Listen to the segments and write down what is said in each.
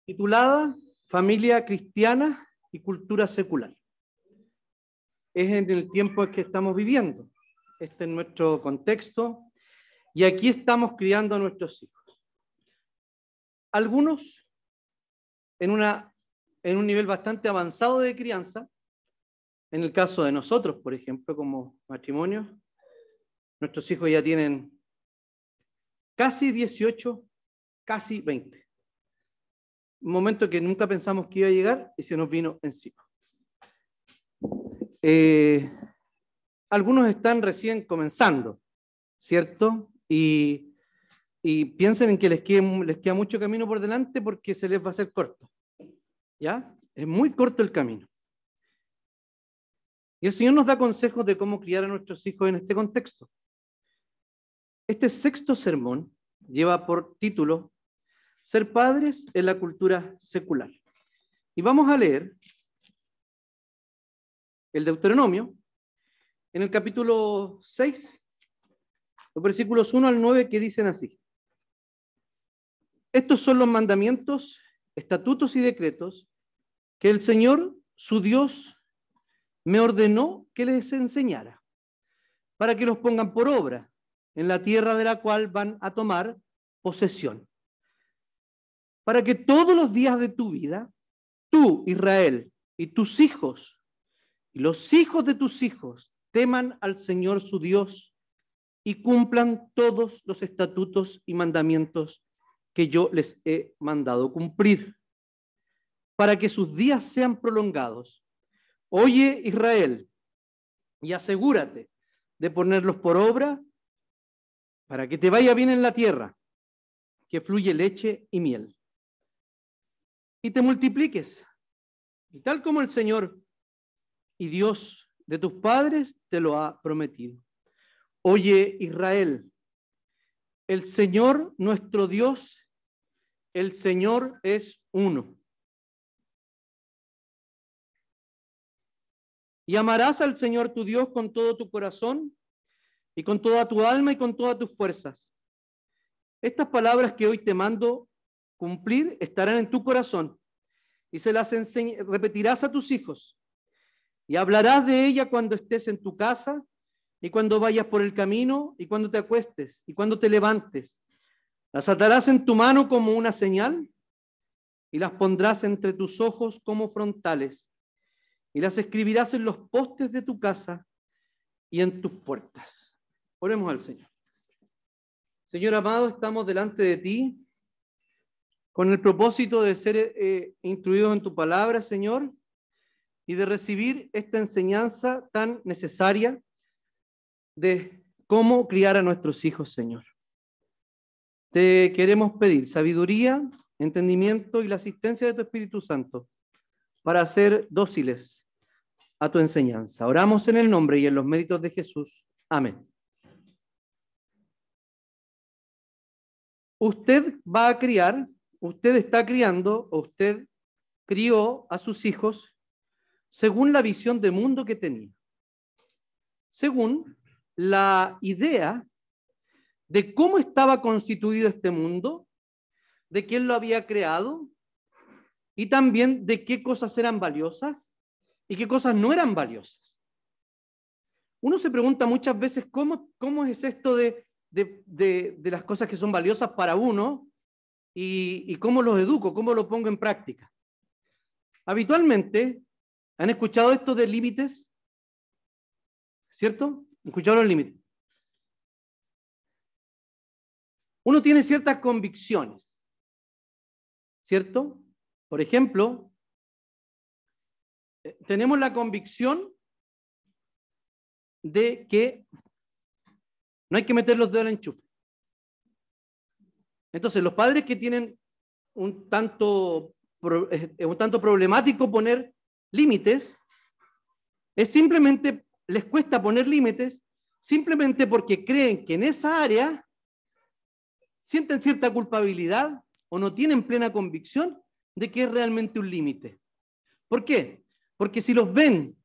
titulada Familia Cristiana y Cultura Secular. Es en el tiempo en que estamos viviendo. Este es nuestro contexto y aquí estamos criando a nuestros hijos. Algunos en un nivel bastante avanzado de crianza. En el caso de nosotros, por ejemplo, como matrimonio, nuestros hijos ya tienen casi 18, casi 20. Un momento que nunca pensamos que iba a llegar y se nos vino encima. Algunos están recién comenzando, ¿cierto? Y piensen en que les queda mucho camino por delante porque se les va a hacer corto, ¿ya? Es muy corto el camino. Y el Señor nos da consejos de cómo criar a nuestros hijos en este contexto. Este sexto sermón lleva por título Ser padres en la cultura secular. Y vamos a leer el Deuteronomio en el capítulo 6, los versículos 1 al 9, que dicen así. Estos son los mandamientos, estatutos y decretos que el Señor, su Dios, me ordenó que les enseñara, para que los pongan por obra en la tierra de la cual van a tomar posesión. Para que todos los días de tu vida, tú, Israel, y tus hijos, y los hijos de tus hijos, teman al Señor su Dios y cumplan todos los estatutos y mandamientos que yo les he mandado cumplir, para que sus días sean prolongados. Oye, Israel, y asegúrate de ponerlos por obra para que te vaya bien en la tierra, que fluye leche y miel, y te multipliques, y tal como el Señor y Dios de tus padres te lo ha prometido. Oye, Israel, el Señor nuestro Dios, el Señor es uno. Y amarás al Señor tu Dios con todo tu corazón y con toda tu alma y con todas tus fuerzas. Estas palabras que hoy te mando cumplir estarán en tu corazón y se las repetirás a tus hijos y hablarás de ella cuando estés en tu casa y cuando vayas por el camino y cuando te acuestes y cuando te levantes. Las atarás en tu mano como una señal y las pondrás entre tus ojos como frontales y las escribirás en los postes de tu casa y en tus puertas. Oremos al Señor. Señor amado, estamos delante de ti con el propósito de ser instruidos en tu palabra, Señor, y de recibir esta enseñanza tan necesaria de cómo criar a nuestros hijos, Señor. Te queremos pedir sabiduría, entendimiento y la asistencia de tu Espíritu Santo para ser dóciles a tu enseñanza. Oramos en el nombre y en los méritos de Jesús. Amén. Usted va a criar, usted está criando, o usted crió a sus hijos según la visión de mundo que tenía, según la idea de cómo estaba constituido este mundo, de quién lo había creado y también de qué cosas eran valiosas y qué cosas no eran valiosas. Uno se pregunta muchas veces cómo es esto de las cosas que son valiosas para uno y cómo los educo, cómo lo pongo en práctica. Habitualmente, ¿han escuchado esto de límites? ¿Cierto? ¿Escucharon los límites? Uno tiene ciertas convicciones, ¿cierto? Por ejemplo, tenemos la convicción de que no hay que meter los dedos al enchufe. Entonces, los padres que tienen un tanto problemático poner límites, es simplemente, les cuesta poner límites, simplemente porque creen que en esa área sienten cierta culpabilidad o no tienen plena convicción de que es realmente un límite. ¿Por qué? Porque si los ven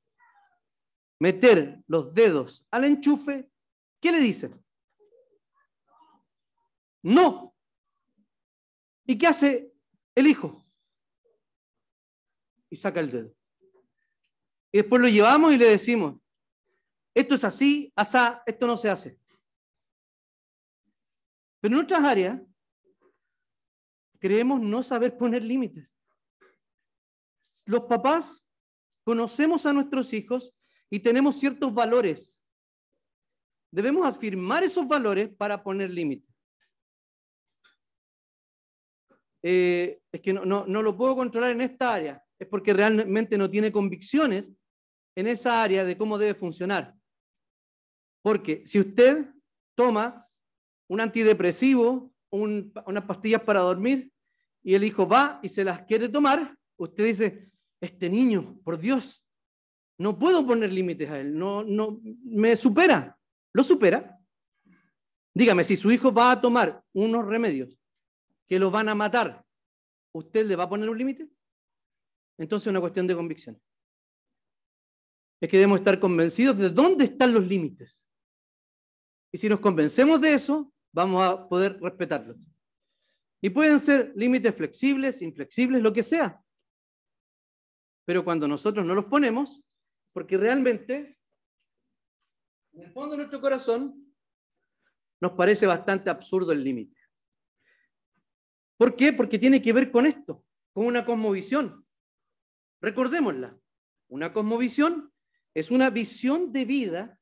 meter los dedos al enchufe, ¿qué le dicen? No. ¿Y qué hace el hijo? Y saca el dedo. Y después lo llevamos y le decimos, esto es así, asá, esto no se hace. Pero en otras áreas creemos no saber poner límites. Los papás conocemos a nuestros hijos y tenemos ciertos valores. Debemos afirmar esos valores para poner límites. Es que no lo puedo controlar en esta área. Es porque realmente no tiene convicciones en esa área de cómo debe funcionar. Porque si usted toma un antidepresivo, unas pastillas para dormir, y el hijo va y se las quiere tomar, usted dice, este niño, por Dios, no puedo poner límites a él, no, me supera, lo supera. Dígame, si su hijo va a tomar unos remedios que lo van a matar, ¿usted le va a poner un límite? Entonces es una cuestión de convicción. Es que debemos estar convencidos de dónde están los límites. Y si nos convencemos de eso, vamos a poder respetarlos. Y pueden ser límites flexibles, inflexibles, lo que sea. Pero cuando nosotros no los ponemos, porque realmente, en el fondo de nuestro corazón, nos parece bastante absurdo el límite. ¿Por qué? Porque tiene que ver con esto, con una cosmovisión. Recordémosla, una cosmovisión es una visión de vida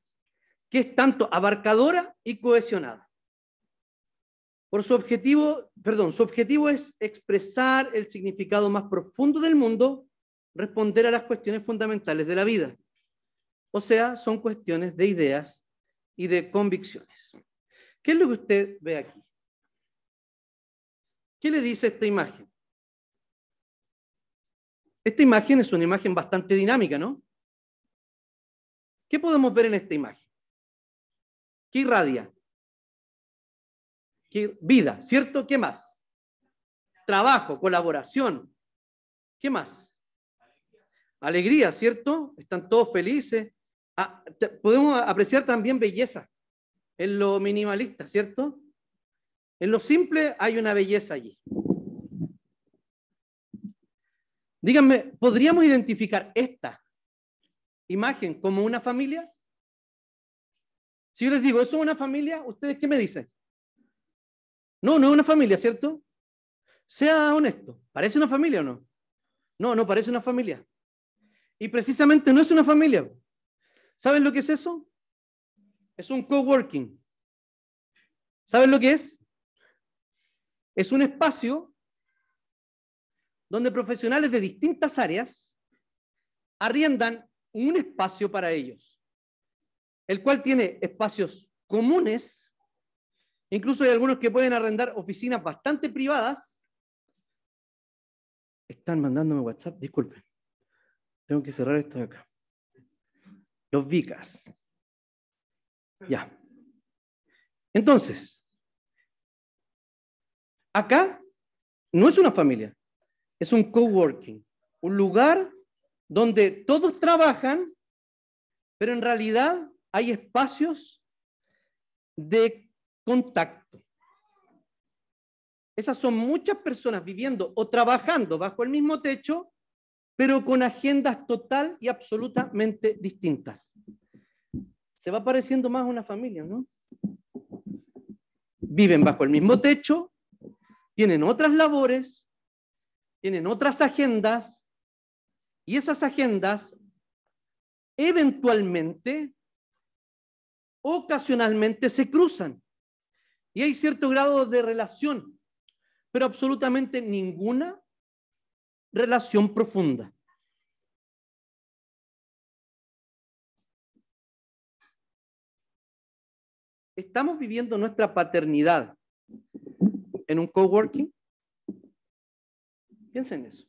que es tanto abarcadora y cohesionada. Su objetivo es expresar el significado más profundo del mundo, responder a las cuestiones fundamentales de la vida. O sea, son cuestiones de ideas y de convicciones. ¿Qué es lo que usted ve aquí? ¿Qué le dice esta imagen? Esta imagen es una imagen bastante dinámica, ¿no? ¿Qué podemos ver en esta imagen? ¿Qué irradia? ¿Qué vida? ¿Cierto? ¿Qué más? Trabajo, colaboración. ¿Qué más? Alegría, ¿cierto? Están todos felices. Podemos apreciar también belleza en lo minimalista, ¿cierto? En lo simple hay una belleza allí. Díganme, ¿podríamos identificar esta imagen como una familia? Si yo les digo, ¿eso es una familia? ¿Ustedes qué me dicen? No es una familia, ¿cierto? Sea honesto, ¿parece una familia o no? No parece una familia. Y precisamente no es una familia. ¿Saben lo que es eso? Es un coworking. ¿Saben lo que es? Es un espacio donde profesionales de distintas áreas arriendan un espacio para ellos, el cual tiene espacios comunes, incluso hay algunos que pueden arrendar oficinas bastante privadas. Están mandándome WhatsApp, disculpen. Tengo que cerrar esto de acá. Los vicas. Ya. Entonces, acá no es una familia, es un coworking, un lugar donde todos trabajan, pero en realidad hay espacios de contacto. Esas son muchas personas viviendo o trabajando bajo el mismo techo, pero con agendas total y absolutamente distintas. Se va pareciendo más a una familia, ¿no? Viven bajo el mismo techo, tienen otras labores, tienen otras agendas, y esas agendas eventualmente, ocasionalmente se cruzan. Y hay cierto grado de relación, pero absolutamente ninguna relación profunda. ¿Estamos viviendo nuestra paternidad en un coworking? Piensen en eso.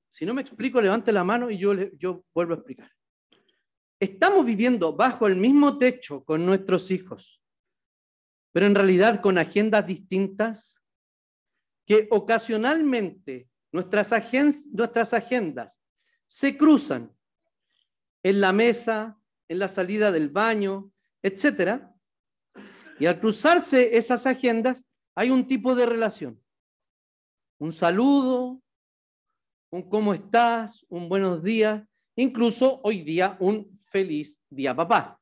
Si no me explico, levante la mano y yo vuelvo a explicar. Estamos viviendo bajo el mismo techo con nuestros hijos, pero en realidad con agendas distintas, que ocasionalmente nuestras agendas se cruzan en la mesa, en la salida del baño, etc. Y al cruzarse esas agendas, hay un tipo de relación. Un saludo, un cómo estás, un buenos días, incluso hoy día un feliz día, papá.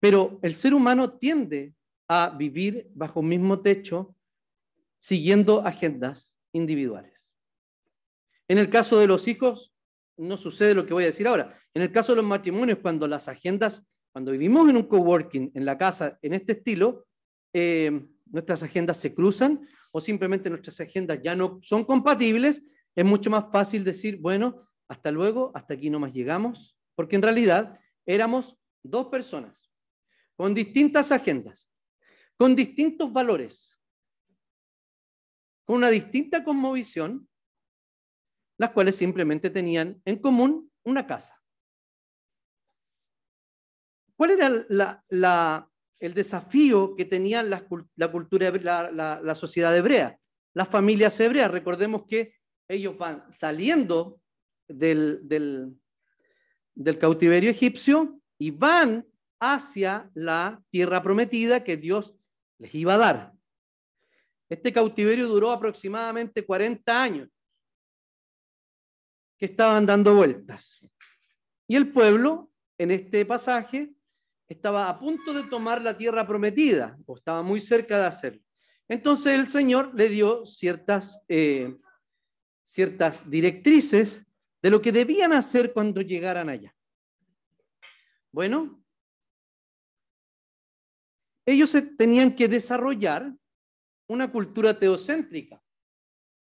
Pero el ser humano tiende a vivir bajo un mismo techo, siguiendo agendas individuales. En el caso de los hijos, no sucede lo que voy a decir ahora. En el caso de los matrimonios, cuando las agendas, cuando vivimos en un coworking, en la casa, en este estilo, nuestras agendas se cruzan o simplemente nuestras agendas ya no son compatibles, es mucho más fácil decir, bueno, hasta luego, hasta aquí nomás llegamos, porque en realidad éramos dos personas con distintas agendas, con distintos valores, con una distinta cosmovisión, las cuales simplemente tenían en común una casa. ¿Cuál era el desafío que tenía la cultura, la sociedad hebrea? Las familias hebreas, recordemos que ellos van saliendo del cautiverio egipcio y van hacia la tierra prometida que Dios les iba a dar. Este cautiverio duró aproximadamente 40 años, que estaban dando vueltas. Y el pueblo, en este pasaje, estaba a punto de tomar la tierra prometida, o estaba muy cerca de hacerlo. Entonces el Señor le dio ciertas directrices de lo que debían hacer cuando llegaran allá. Bueno, ellos tenían que desarrollar una cultura teocéntrica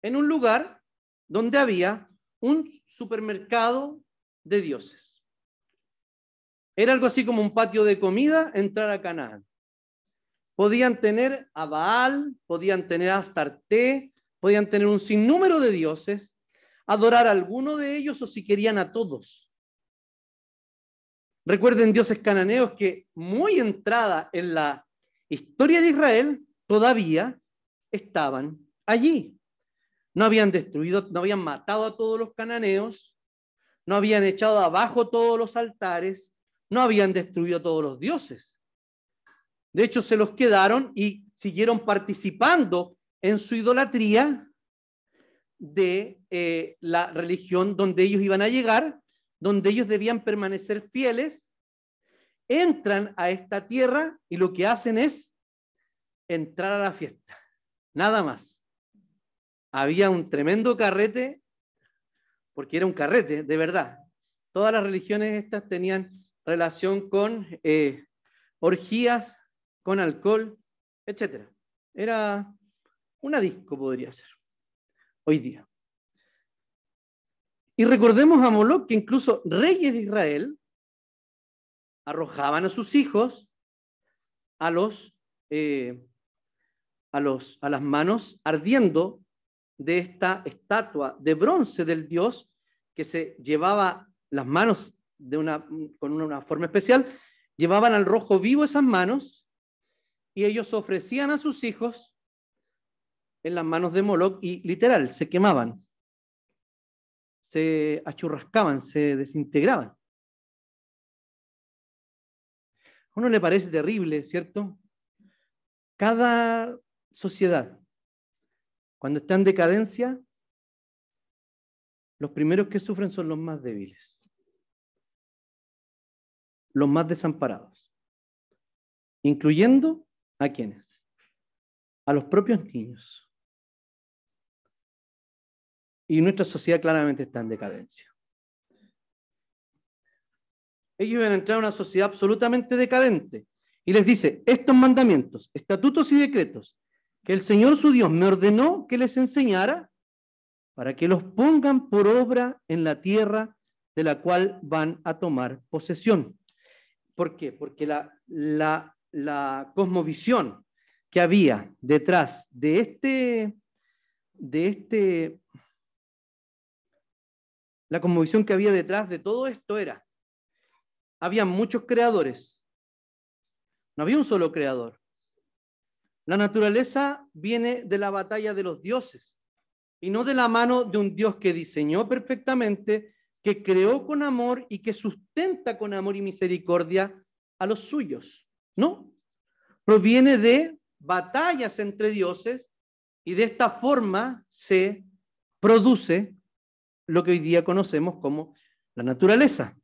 en un lugar donde había un supermercado de dioses. Era algo así como un patio de comida, entrar a Canaán. Podían tener a Baal, podían tener a Astarte, podían tener un sinnúmero de dioses, adorar a alguno de ellos o si querían a todos. Recuerden dioses cananeos que muy entrada en la historia de Israel todavía estaban allí. No habían destruido, no habían matado a todos los cananeos, no habían echado abajo todos los altares, no habían destruido todos los dioses. De hecho, se los quedaron y siguieron participando en su idolatría de la religión donde ellos iban a llegar, donde ellos debían permanecer fieles. Entran a esta tierra y lo que hacen es entrar a la fiesta. Nada más. Había un tremendo carrete, porque era un carrete, de verdad. Todas las religiones estas tenían relación con orgías, con alcohol, etc. Era una disco, podría ser, hoy día. Y recordemos a Moloc que incluso reyes de Israel arrojaban a sus hijos a las manos ardiendo de esta estatua de bronce del dios que se llevaba las manos con una forma especial, llevaban al rojo vivo esas manos y ellos ofrecían a sus hijos en las manos de Moloc y literal se quemaban, se achurrascaban, se desintegraban. A uno le parece terrible, ¿cierto? Cada sociedad, cuando está en decadencia, los primeros que sufren son los más débiles, los más desamparados, incluyendo ¿a quiénes? A los propios niños. Y nuestra sociedad claramente está en decadencia. Ellos iban a entrar a una sociedad absolutamente decadente y les dice, estos mandamientos, estatutos y decretos que el Señor su Dios me ordenó que les enseñara para que los pongan por obra en la tierra de la cual van a tomar posesión. ¿Por qué? Porque la cosmovisión que había detrás la cosmovisión que había detrás de todo esto era, había muchos creadores, no había un solo creador. La naturaleza viene de la batalla de los dioses y no de la mano de un Dios que diseñó perfectamente, que creó con amor y que sustenta con amor y misericordia a los suyos, ¿no? Proviene de batallas entre dioses y de esta forma se produce lo que hoy día conocemos como la naturaleza.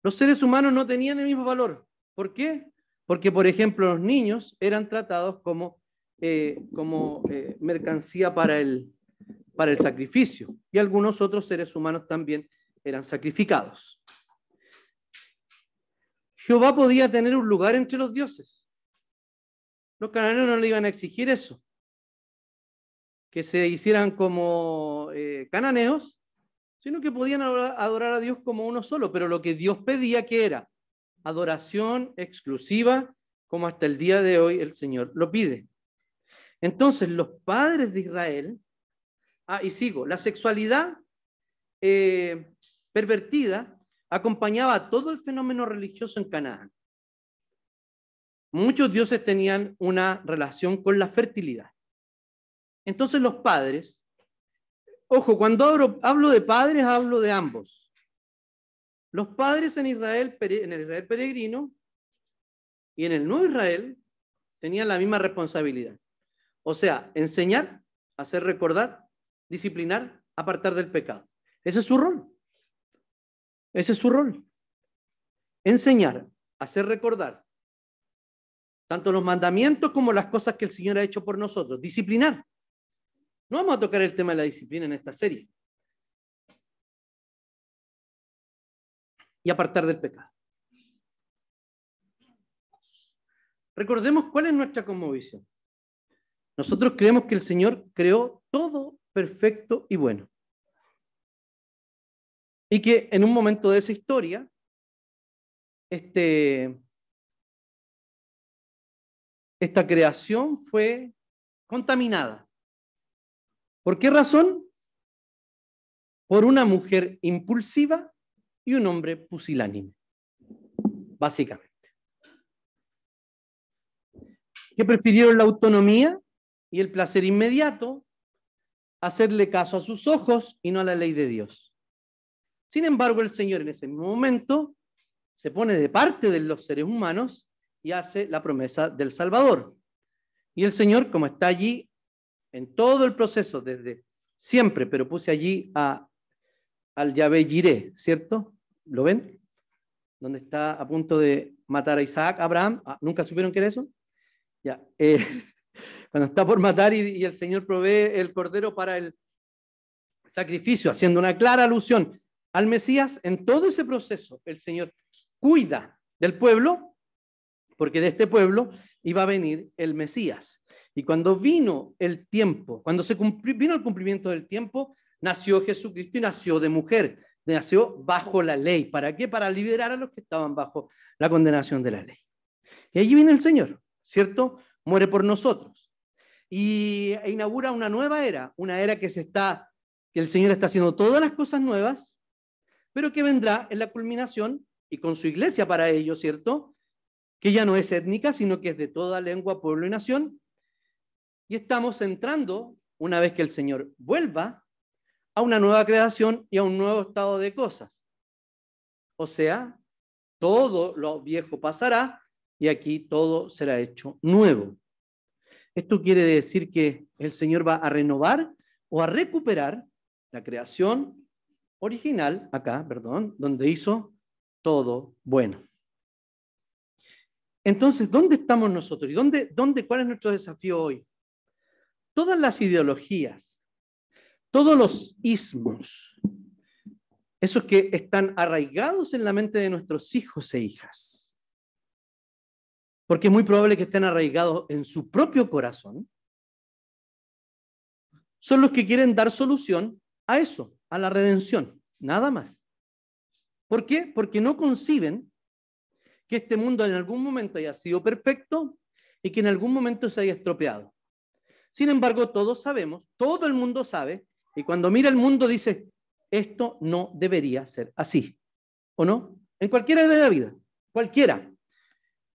Los seres humanos no tenían el mismo valor. ¿Por qué? Porque, por ejemplo, los niños eran tratados como mercancía para el sacrificio, y algunos otros seres humanos también eran sacrificados. Jehová podía tener un lugar entre los dioses. Los cananeos no le iban a exigir eso, que se hicieran como cananeos, sino que podían adorar a Dios como uno solo, pero lo que Dios pedía que era adoración exclusiva, como hasta el día de hoy el Señor lo pide. Entonces, los padres de Israel, y sigo, la sexualidad pervertida acompañaba a todo el fenómeno religioso en Canaán. Muchos dioses tenían una relación con la fertilidad. Entonces los padres, ojo, cuando hablo de padres, hablo de ambos. Los padres en el Israel peregrino y en el Nuevo Israel tenían la misma responsabilidad. O sea, enseñar, hacer recordar, disciplinar, apartar del pecado. Ese es su rol. Ese es su rol. Enseñar, hacer recordar, tanto los mandamientos como las cosas que el Señor ha hecho por nosotros. Disciplinar. No vamos a tocar el tema de la disciplina en esta serie. Y apartar del pecado. Recordemos cuál es nuestra cosmovisión. Nosotros creemos que el Señor creó todo perfecto y bueno. Y que en un momento de esa historia, esta creación fue contaminada. ¿Por qué razón? Por una mujer impulsiva y un hombre pusilánime, básicamente. Que prefirieron la autonomía y el placer inmediato, hacerle caso a sus ojos y no a la ley de Dios. Sin embargo, el Señor en ese mismo momento se pone de parte de los seres humanos y hace la promesa del Salvador. Y el Señor, como está allí en todo el proceso, desde siempre, pero puse allí al Yahvé Jireh, ¿cierto? ¿Lo ven? Donde está a punto de matar a Isaac, Abraham. ¿Nunca supieron qué era eso? Ya. Cuando está por matar y el Señor provee el cordero para el sacrificio, haciendo una clara alusión al Mesías, en todo ese proceso el Señor cuida del pueblo, porque de este pueblo iba a venir el Mesías. Y cuando vino el tiempo, cuando vino el cumplimiento del tiempo, nació Jesucristo y nació de mujer, nació bajo la ley. ¿Para qué? Para liberar a los que estaban bajo la condenación de la ley. Y allí viene el Señor, ¿cierto? Muere por nosotros. Y inaugura una nueva era, una era que el Señor está haciendo todas las cosas nuevas, pero que vendrá en la culminación y con su iglesia para ello, ¿cierto? Que ya no es étnica, sino que es de toda lengua, pueblo y nación. Y estamos entrando, una vez que el Señor vuelva, a una nueva creación y a un nuevo estado de cosas. O sea, todo lo viejo pasará y aquí todo será hecho nuevo. Esto quiere decir que el Señor va a renovar o a recuperar la creación original, donde hizo todo bueno. Entonces, ¿dónde estamos nosotros? ¿Y cuál es nuestro desafío hoy? Todas las ideologías, todos los ismos, esos que están arraigados en la mente de nuestros hijos e hijas, porque es muy probable que estén arraigados en su propio corazón, son los que quieren dar solución a eso, a la redención, nada más. ¿Por qué? Porque no conciben que este mundo en algún momento haya sido perfecto y que en algún momento se haya estropeado. Sin embargo, todos sabemos, todo el mundo sabe, y cuando mira el mundo dice, esto no debería ser así, ¿o no? En cualquiera de la vida, cualquiera.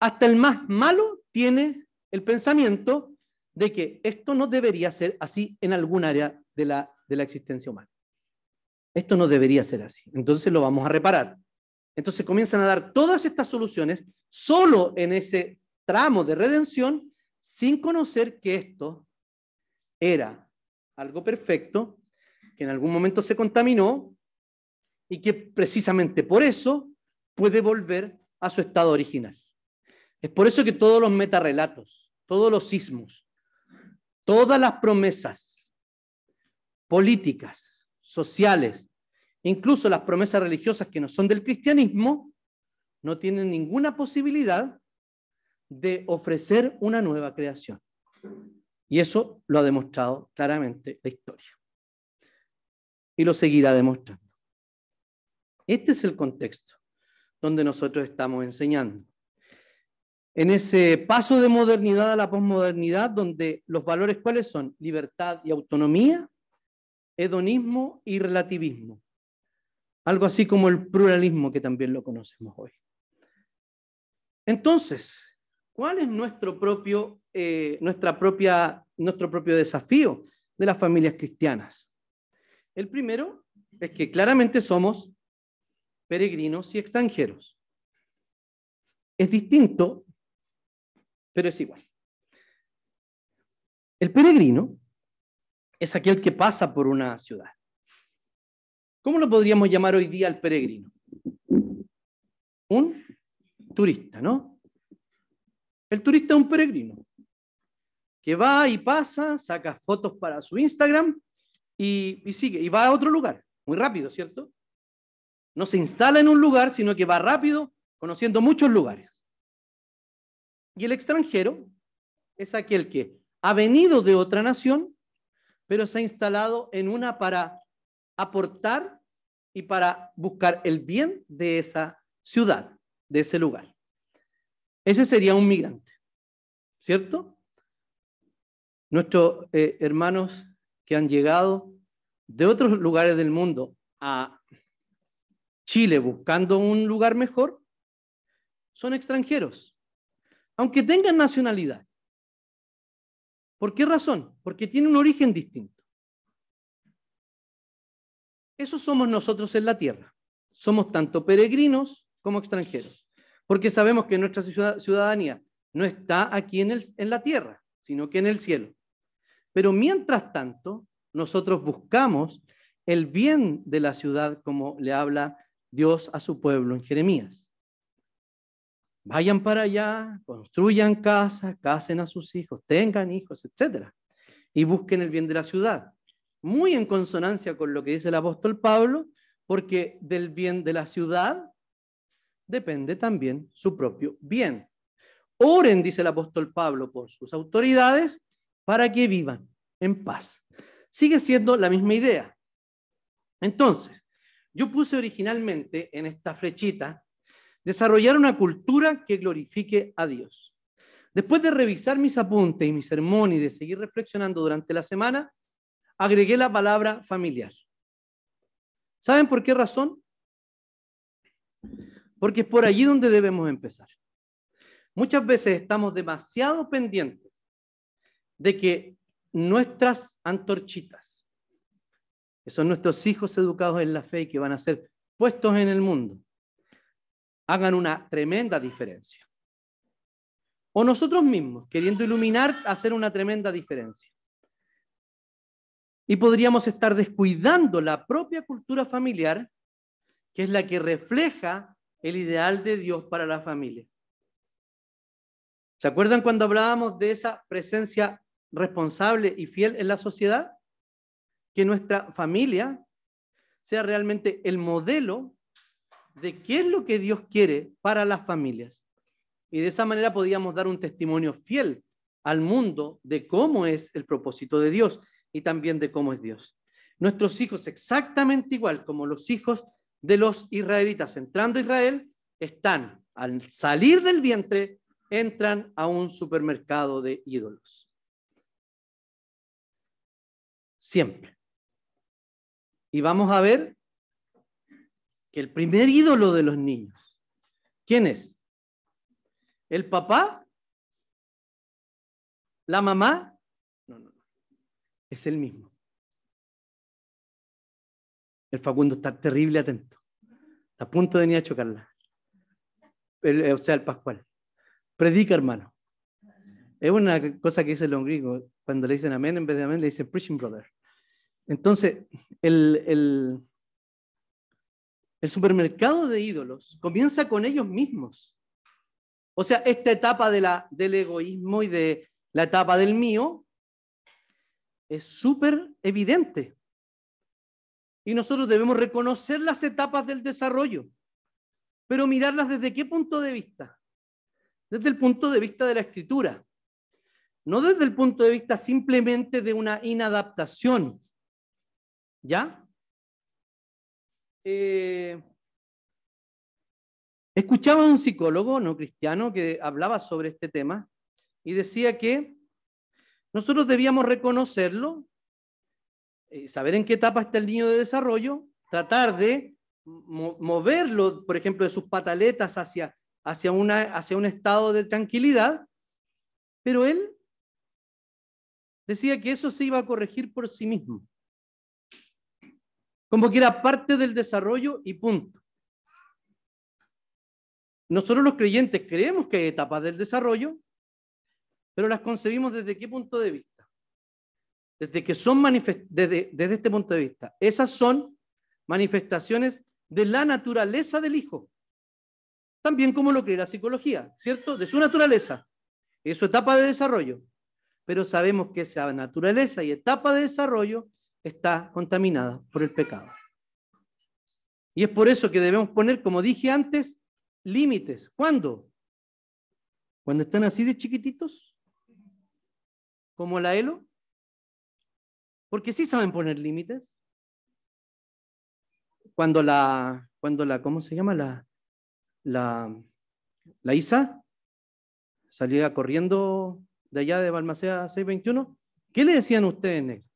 Hasta el más malo tiene el pensamiento de que esto no debería ser así en algún área de la existencia humana. Esto no debería ser así. Entonces lo vamos a reparar. Entonces comienzan a dar todas estas soluciones solo en ese tramo de redención, sin conocer que esto era algo perfecto, que en algún momento se contaminó y que precisamente por eso puede volver a su estado original. Es por eso que todos los metarrelatos, todos los sismos, todas las promesas políticas, sociales, incluso las promesas religiosas que no son del cristianismo, no tienen ninguna posibilidad de ofrecer una nueva creación. Y eso lo ha demostrado claramente la historia. Y lo seguirá demostrando. Este es el contexto donde nosotros estamos enseñando. En ese paso de modernidad a la posmodernidad, donde los valores ¿cuáles son? Libertad y autonomía, hedonismo y relativismo. Algo así como el pluralismo que también lo conocemos hoy. Entonces, ¿cuál es nuestro propio desafío de las familias cristianas? El primero es que claramente somos peregrinos y extranjeros. Es distinto, pero es igual. El peregrino es aquel que pasa por una ciudad. ¿Cómo lo podríamos llamar hoy día al peregrino? Un turista, ¿no? El turista es un peregrino que va y pasa, saca fotos para su Instagram y sigue, y va a otro lugar, muy rápido, ¿cierto? No se instala en un lugar, sino que va rápido, conociendo muchos lugares. Y el extranjero es aquel que ha venido de otra nación, pero se ha instalado en una para aportar y para buscar el bien de esa ciudad, de ese lugar. Ese sería un migrante, ¿cierto? Nuestros hermanos que han llegado de otros lugares del mundo a Chile buscando un lugar mejor, son extranjeros, aunque tengan nacionalidad. ¿Por qué razón? Porque tienen un origen distinto. Eso somos nosotros en la tierra. Somos tanto peregrinos como extranjeros, porque sabemos que nuestra ciudadanía no está aquí en la tierra, sino que en el cielo. Pero mientras tanto, nosotros buscamos el bien de la ciudad, como le habla Dios a su pueblo en Jeremías. Vayan para allá, construyan casas, casen a sus hijos, tengan hijos, etc. Y busquen el bien de la ciudad. Muy en consonancia con lo que dice el apóstol Pablo, porque del bien de la ciudad depende también su propio bien. Oren, dice el apóstol Pablo, por sus autoridades para que vivan en paz. Sigue siendo la misma idea. Entonces, yo puse originalmente en esta flechita desarrollar una cultura que glorifique a Dios. Después de revisar mis apuntes y mi sermón y de seguir reflexionando durante la semana, agregué la palabra familiar. ¿Saben por qué razón? Porque es por allí donde debemos empezar. Muchas veces estamos demasiado pendientes de que nuestras antorchitas, que son nuestros hijos educados en la fe y que van a ser puestos en el mundo, hagan una tremenda diferencia. O nosotros mismos, queriendo iluminar, hacer una tremenda diferencia. Y podríamos estar descuidando la propia cultura familiar, que es la que refleja el ideal de Dios para la familia. ¿Se acuerdan cuando hablábamos de esa presencia responsable y fiel en la sociedad? Que nuestra familia sea realmente el modelo de qué es lo que Dios quiere para las familias. Y de esa manera podíamos dar un testimonio fiel al mundo de cómo es el propósito de Dios y también de cómo es Dios. Nuestros hijos, exactamente igual como los hijos de los israelitas entrando a Israel, están, al salir del vientre, entran a un supermercado de ídolos. Siempre. Y vamos a ver que el primer ídolo de los niños, ¿quién es? ¿El papá? ¿La mamá? No. Es el mismo. El Facundo está terrible atento. Está a punto de venir a chocarla. o sea, el Pascual. Predica, hermano. Es una cosa que dicen los griegos. Cuando le dicen amén, en vez de amén, le dicen preaching, brother. Entonces, el supermercado de ídolos comienza con ellos mismos. O sea, esta etapa del egoísmo y de la etapa del mío es súper evidente. Y nosotros debemos reconocer las etapas del desarrollo, pero mirarlas desde qué punto de vista. Desde el punto de vista de la Escritura. No desde el punto de vista simplemente de una inadaptación. ¿Ya? Escuchaba a un psicólogo no cristiano que hablaba sobre este tema y decía que nosotros debíamos reconocerlo, saber en qué etapa está el niño de desarrollo, tratar de moverlo, por ejemplo, de sus pataletas hacia un estado de tranquilidad, pero él decía que eso se iba a corregir por sí mismo, como que era parte del desarrollo y punto. Nosotros los creyentes creemos que hay etapas del desarrollo, pero las concebimos desde qué punto de vista. Desde que son desde este punto de vista. Esas son manifestaciones de la naturaleza del Hijo. También como lo cree la psicología, ¿cierto? De su naturaleza, es su etapa de desarrollo. Pero sabemos que esa naturaleza y etapa de desarrollo está contaminada por el pecado. Y es por eso que debemos poner, como dije antes, límites. ¿Cuándo? Cuando están así de chiquititos, como la Elo, porque sí saben poner límites. Cuando ¿cómo se llama? La Isa salía corriendo de allá de Balmaceda 621, ¿qué le decían ustedes, negro?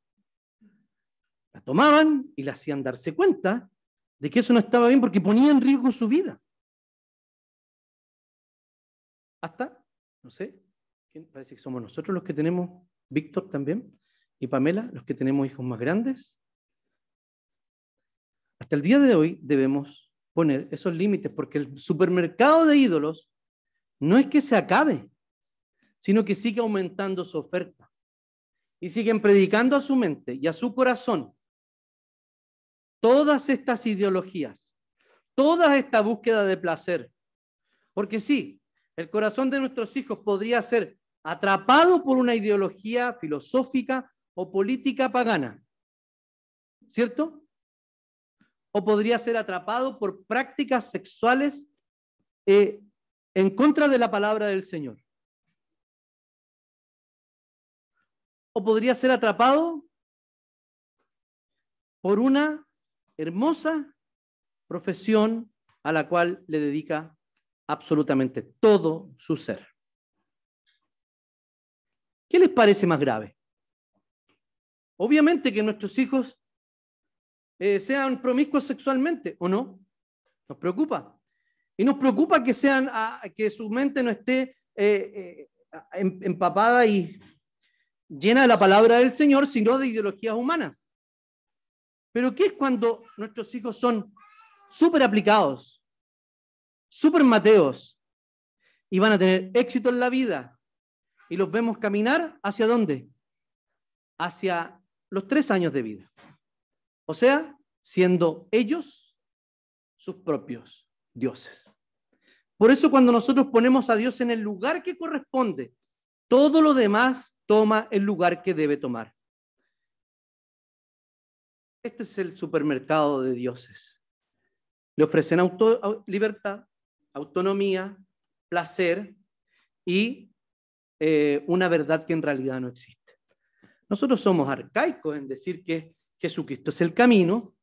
La tomaban y la hacían darse cuenta de que eso no estaba bien porque ponía en riesgo su vida. Hasta, no sé, parece que somos nosotros los que tenemos, Víctor también, y Pamela, los que tenemos hijos más grandes. Hasta el día de hoy debemos poner esos límites porque el supermercado de ídolos no es que se acabe, sino que sigue aumentando su oferta. Y siguen predicando a su mente y a su corazón todas estas ideologías, toda esta búsqueda de placer. Porque sí, el corazón de nuestros hijos podría ser atrapado por una ideología filosófica o política pagana, ¿cierto? O podría ser atrapado por prácticas sexuales en contra de la palabra del Señor. O podría ser atrapado por una hermosa profesión a la cual le dedica absolutamente todo su ser. ¿Qué les parece más grave? Obviamente que nuestros hijos sean promiscuos sexualmente, ¿o no? Nos preocupa. Y nos preocupa que que su mente no esté empapada y llena de la palabra del Señor, sino de ideologías humanas. Pero ¿qué es cuando nuestros hijos son súper aplicados, súper mateos, y van a tener éxito en la vida? Y los vemos caminar ¿hacia dónde? Hacia los 3 años de vida. O sea, siendo ellos sus propios dioses. Por eso cuando nosotros ponemos a Dios en el lugar que corresponde, todo lo demás toma el lugar que debe tomar. Este es el supermercado de dioses. Le ofrecen libertad, autonomía, placer y una verdad que en realidad no existe. Nosotros somos arcaicos en decir que Jesucristo es el camino,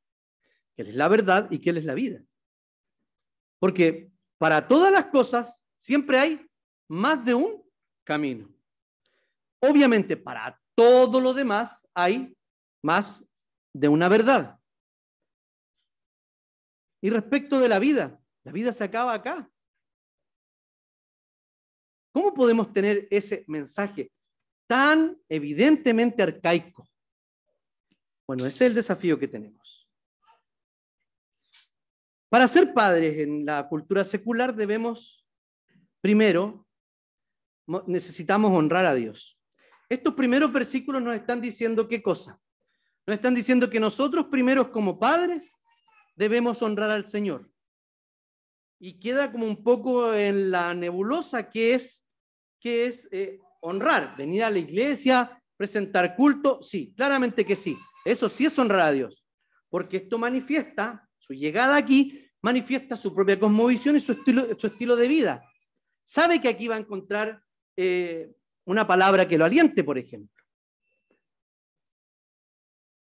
que Él es la verdad y que Él es la vida. Porque para todas las cosas siempre hay más de un camino. Obviamente para todo lo demás hay más de una verdad. Y respecto de la vida se acaba acá. ¿Cómo podemos tener ese mensaje tan evidentemente arcaico? Bueno, ese es el desafío que tenemos. Para ser padres en la cultura secular debemos Primero, necesitamos honrar a Dios. Estos primeros versículos nos están diciendo ¿qué cosa? Nos están diciendo que nosotros primeros como padres debemos honrar al Señor. Y queda como un poco en la nebulosa que es honrar, venir a la iglesia, presentar culto, sí, claramente que sí. Eso sí es honrar a Dios, porque esto manifiesta, su llegada aquí, manifiesta su propia cosmovisión y su estilo de vida. Sabe que aquí va a encontrar una palabra que lo aliente, por ejemplo.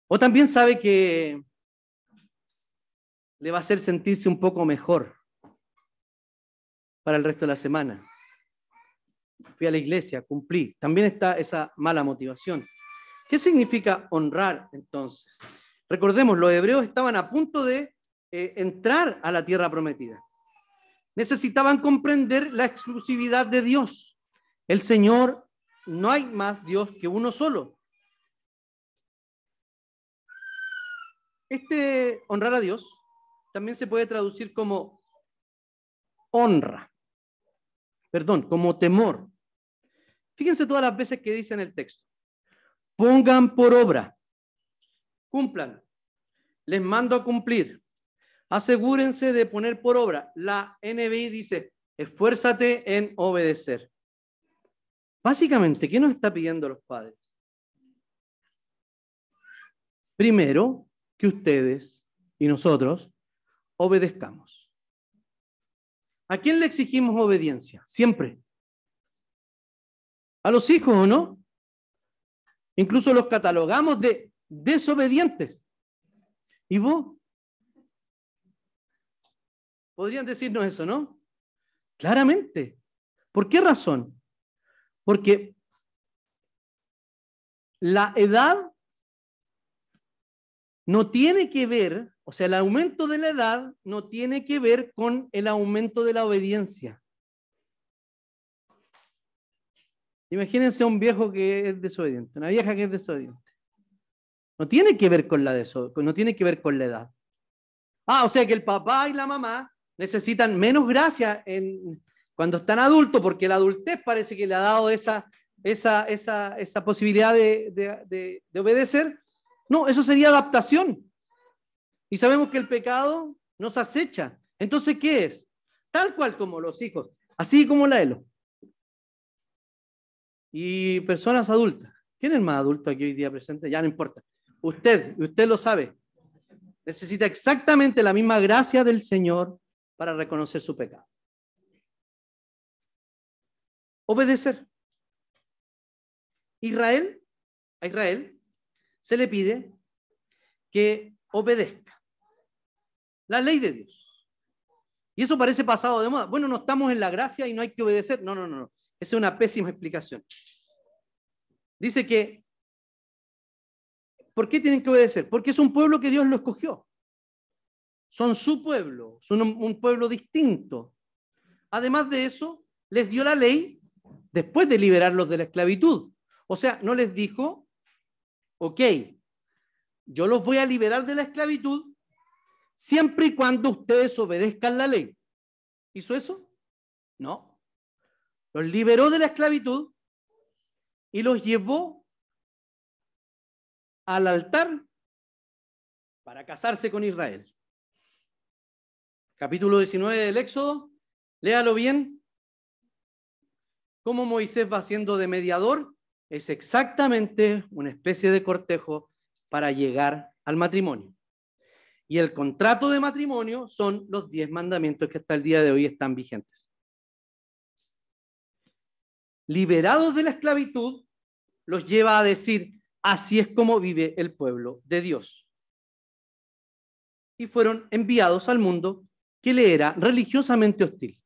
O también sabe que le va a hacer sentirse un poco mejor para el resto de la semana. Fui a la iglesia, cumplí. También está esa mala motivación. ¿Qué significa honrar entonces? Recordemos, los hebreos estaban a punto de entrar a la tierra prometida. Necesitaban comprender la exclusividad de Dios. El Señor, no hay más Dios que uno solo. Este honrar a Dios también se puede traducir como honra. Perdón, como temor. Fíjense todas las veces que dice en el texto. Pongan por obra. Cumplan. Les mando a cumplir. Asegúrense de poner por obra. La NBI dice, esfuérzate en obedecer. Básicamente, ¿qué nos está pidiendo los padres? Primero, que ustedes y nosotros obedezcamos. ¿A quién le exigimos obediencia? Siempre. A los hijos, ¿o no? Incluso los catalogamos de desobedientes. ¿Y vos? Podrían decirnos eso, ¿no? Claramente. ¿Por qué razón? Porque la edad no tiene que ver, o sea, el aumento de la edad no tiene que ver con el aumento de la obediencia. Imagínense a un viejo que es desobediente, una vieja que es desobediente. No tiene que ver con no tiene que ver con la edad. O sea que el papá y la mamá necesitan menos gracia cuando están adultos, porque la adultez parece que le ha dado esa posibilidad de obedecer. No, eso sería adaptación. Y sabemos que el pecado nos acecha. Entonces, ¿qué es? Tal cual como los hijos, así como la Elo. Y personas adultas. ¿Quién es más adulto aquí hoy día presente? Ya no importa. Usted lo sabe. Necesita exactamente la misma gracia del Señor para reconocer su pecado. Obedecer. A Israel se le pide que obedezca la ley de Dios. Y eso parece pasado de moda. Bueno, no estamos en la gracia y no hay que obedecer. No. Esa es una pésima explicación. Dice que, ¿por qué tienen que obedecer? Porque es un pueblo que Dios lo escogió. Son su pueblo, son un pueblo distinto. Además de eso, les dio la ley después de liberarlos de la esclavitud. O sea, no les dijo, ok, yo los voy a liberar de la esclavitud siempre y cuando ustedes obedezcan la ley. ¿Hizo eso? No. Los liberó de la esclavitud y los llevó al altar para casarse con Israel. Capítulo 19 del Éxodo, léalo bien. Cómo Moisés va siendo de mediador es exactamente una especie de cortejo para llegar al matrimonio. Y el contrato de matrimonio son los 10 mandamientos que hasta el día de hoy están vigentes. Liberados de la esclavitud, los lleva a decir, así es como vive el pueblo de Dios. Y fueron enviados al mundo que le era religiosamente hostil.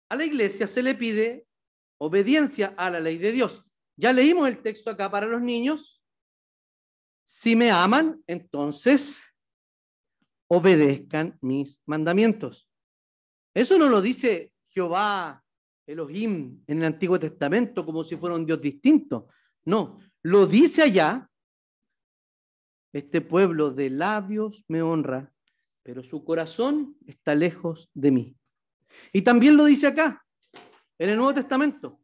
A la iglesia se le pide obediencia a la ley de Dios. Ya leímos el texto acá para los niños. Si me aman, entonces obedezcan mis mandamientos. Eso no lo dice Jehová Elohim en el Antiguo Testamento como si fuera un Dios distinto. No, lo dice allá. Este pueblo de labios me honra, pero su corazón está lejos de mí. Y también lo dice acá, en el Nuevo Testamento.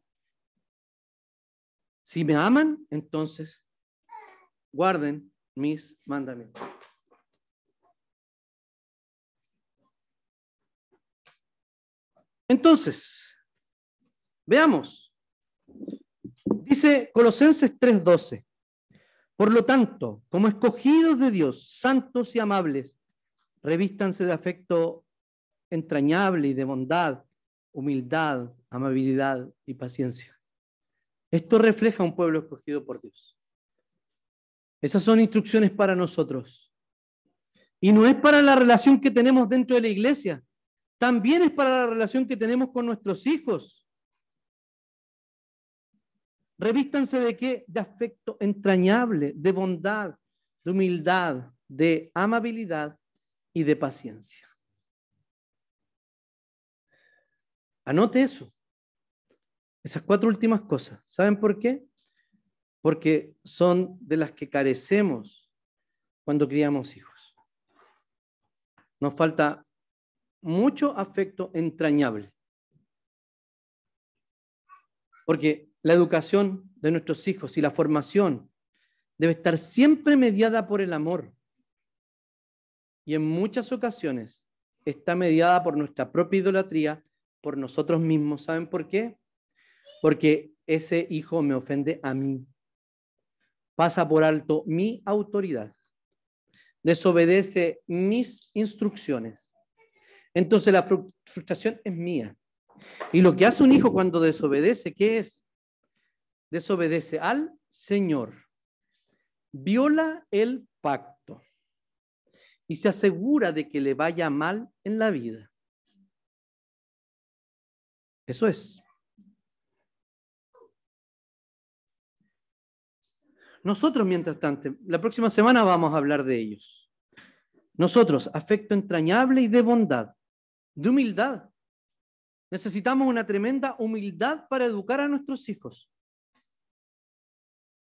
Si me aman, entonces guarden mis mandamientos. Entonces, veamos. Dice Colosenses 3:12. Por lo tanto, como escogidos de Dios, santos y amables, revístanse de afecto entrañable y de bondad, humildad, amabilidad y paciencia. Esto refleja un pueblo escogido por Dios. Esas son instrucciones para nosotros. Y no es para la relación que tenemos dentro de la iglesia, también es para la relación que tenemos con nuestros hijos. Revístanse de qué? De afecto entrañable, de bondad, de humildad, de amabilidad y de paciencia. Anote eso. Esas 4 últimas cosas. ¿Saben por qué? Porque son de las que carecemos cuando criamos hijos. Nos falta mucho afecto entrañable. Porque la educación de nuestros hijos y la formación debe estar siempre mediada por el amor. Y en muchas ocasiones está mediada por nuestra propia idolatría, por nosotros mismos. ¿Saben por qué? Porque ese hijo me ofende a mí. Pasa por alto mi autoridad. Desobedece mis instrucciones. Entonces la frustración es mía. Y lo que hace un hijo cuando desobedece, ¿qué es? Desobedece al Señor. Viola el pacto. Y se asegura de que le vaya mal en la vida. Eso es. Nosotros, mientras tanto, la próxima semana vamos a hablar de ellos. Nosotros, afecto entrañable y de bondad, de humildad. Necesitamos una tremenda humildad para educar a nuestros hijos.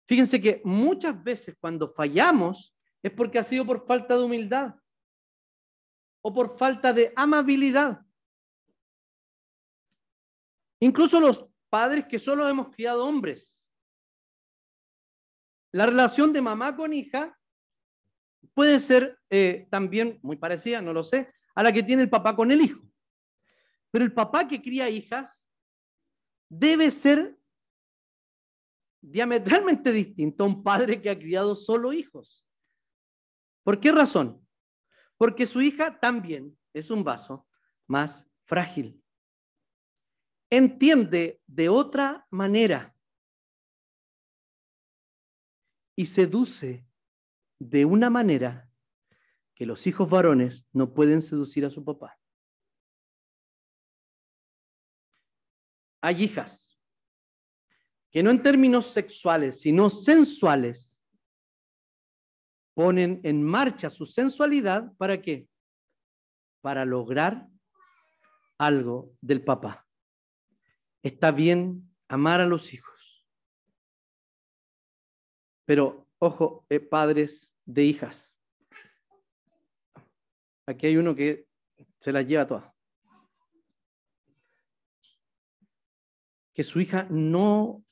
Fíjense que muchas veces cuando fallamos es porque ha sido por falta de humildad o por falta de amabilidad. Incluso los padres que solo hemos criado hombres. La relación de mamá con hija puede ser también muy parecida, no lo sé, a la que tiene el papá con el hijo. Pero el papá que cría hijas debe ser diametralmente distinto a un padre que ha criado solo hijos. ¿Por qué razón? Porque su hija también es un vaso más frágil. Entiende de otra manera y seduce de una manera que los hijos varones no pueden seducir a su papá. Hay hijas que no en términos sexuales, sino sensuales, ponen en marcha su sensualidad, ¿para qué? Para lograr algo del papá. Está bien amar a los hijos, pero ojo, padres de hijas. Aquí hay uno que se las lleva todas. Que su hija no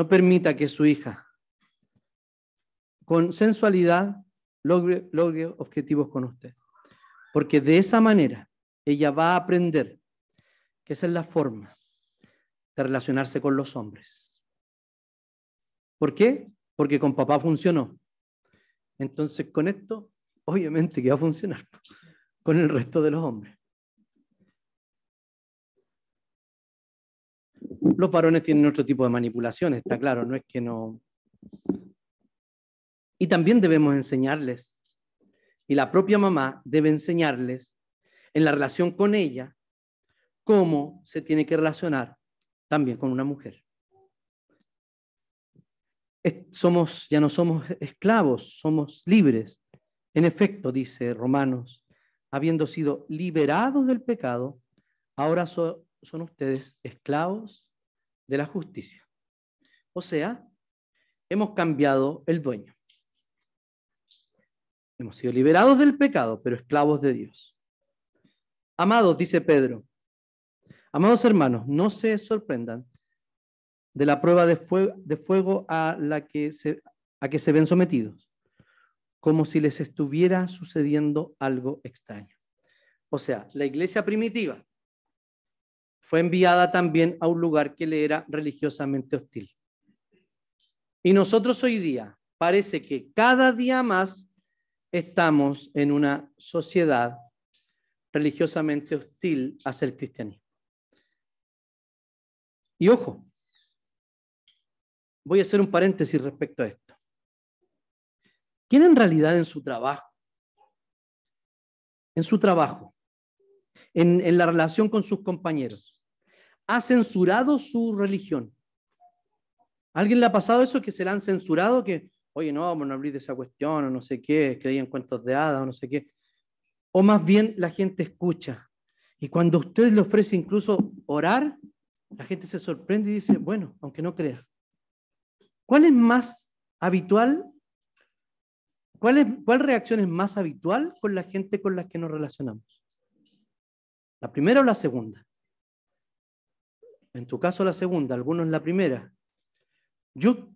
permita que su hija con sensualidad logre objetivos con usted. Porque de esa manera ella va a aprender que esa es la forma de relacionarse con los hombres. ¿Por qué? Porque con papá funcionó. Entonces con esto, obviamente que va a funcionar con el resto de los hombres. Los varones tienen otro tipo de manipulación, está claro, no es que no. Y también debemos enseñarles, y la propia mamá debe enseñarles en la relación con ella cómo se tiene que relacionar también con una mujer. Ya no somos esclavos, somos libres. En efecto, dice Romanos, habiendo sido liberados del pecado, ahora son ustedes esclavos de la justicia. O sea, hemos cambiado el dueño. Hemos sido liberados del pecado, pero esclavos de Dios. Amados, dice Pedro, amados hermanos, no se sorprendan de la prueba de fuego a que se ven sometidos, como si les estuviera sucediendo algo extraño. O sea, la iglesia primitiva fue enviada también a un lugar que le era religiosamente hostil. Y nosotros hoy día, parece que cada día más estamos en una sociedad religiosamente hostil hacia el cristianismo. Y ojo, voy a hacer un paréntesis respecto a esto. ¿Quién en realidad en su trabajo, en la relación con sus compañeros, ha censurado su religión? ¿A alguien le ha pasado eso, que se la han censurado? Que, oye, no, vamos a abrir de esa cuestión, o no sé qué, creían cuentos de hadas, o no sé qué. O más bien la gente escucha. Y cuando usted le ofrece incluso orar, la gente se sorprende y dice, bueno, aunque no crea. ¿Cuál es más habitual? ¿Cuál reacción es más habitual con la gente con la que nos relacionamos? ¿La primera o la segunda? En tu caso la segunda, algunos la primera. Yo,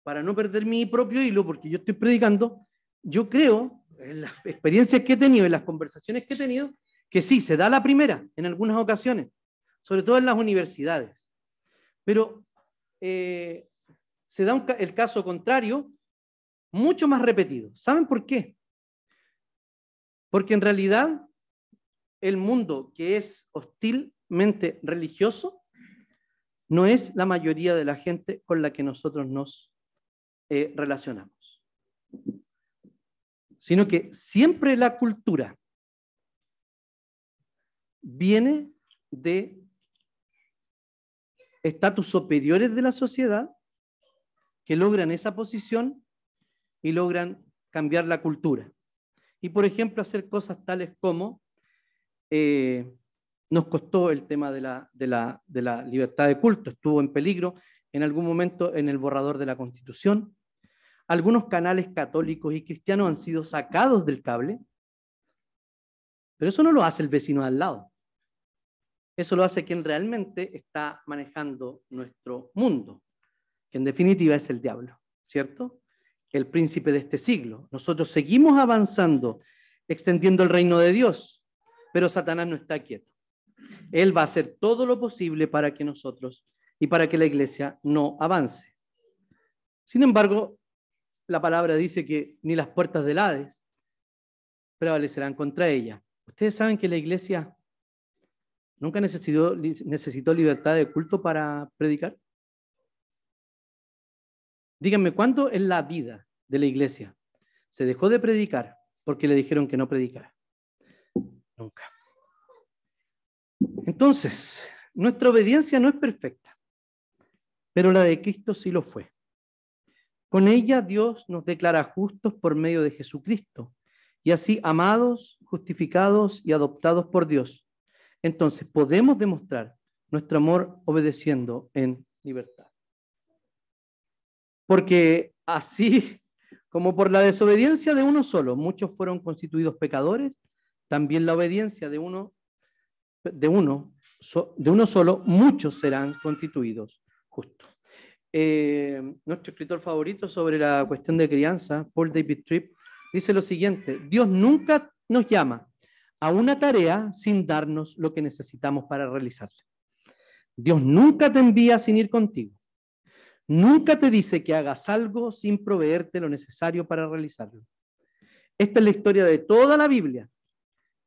para no perder mi propio hilo, porque yo estoy predicando, yo creo, en las experiencias que he tenido, en las conversaciones que he tenido, que sí, se da la primera en algunas ocasiones, sobre todo en las universidades. Pero se da el caso contrario, mucho más repetido. ¿Saben por qué? Porque en realidad el mundo que es hostilmente religioso no es la mayoría de la gente con la que nosotros nos relacionamos, sino que siempre la cultura viene de estatus superiores de la sociedad que logran esa posición y logran cambiar la cultura. Y, por ejemplo, hacer cosas tales como nos costó el tema de la libertad de culto, estuvo en peligro en algún momento en el borrador de la Constitución. Algunos canales católicos y cristianos han sido sacados del cable, pero eso no lo hace el vecino de al lado. Eso lo hace quien realmente está manejando nuestro mundo, que en definitiva es el diablo, ¿cierto? El príncipe de este siglo. Nosotros seguimos avanzando, extendiendo el reino de Dios, pero Satanás no está quieto. Él va a hacer todo lo posible para que nosotros y para que la iglesia no avance. Sin embargo, la palabra dice que ni las puertas del Hades prevalecerán contra ella. Ustedes saben que la iglesia nunca necesitó libertad de culto para predicar. Díganme, ¿cuándo en la vida de la iglesia se dejó de predicar porque le dijeron que no predicara? Nunca. Entonces, nuestra obediencia no es perfecta, pero la de Cristo sí lo fue. Con ella Dios nos declara justos por medio de Jesucristo, y así amados, justificados y adoptados por Dios. Entonces podemos demostrar nuestro amor obedeciendo en libertad. Porque así como por la desobediencia de uno solo, muchos fueron constituidos pecadores, también la obediencia de uno solo, muchos serán constituidos justos. Nuestro escritor favorito sobre la cuestión de crianza, Paul David Tripp, dice lo siguiente: Dios nunca nos llama a una tarea sin darnos lo que necesitamos para realizarla. Dios nunca te envía sin ir contigo. Nunca te dice que hagas algo sin proveerte lo necesario para realizarlo. Esta es la historia de toda la Biblia.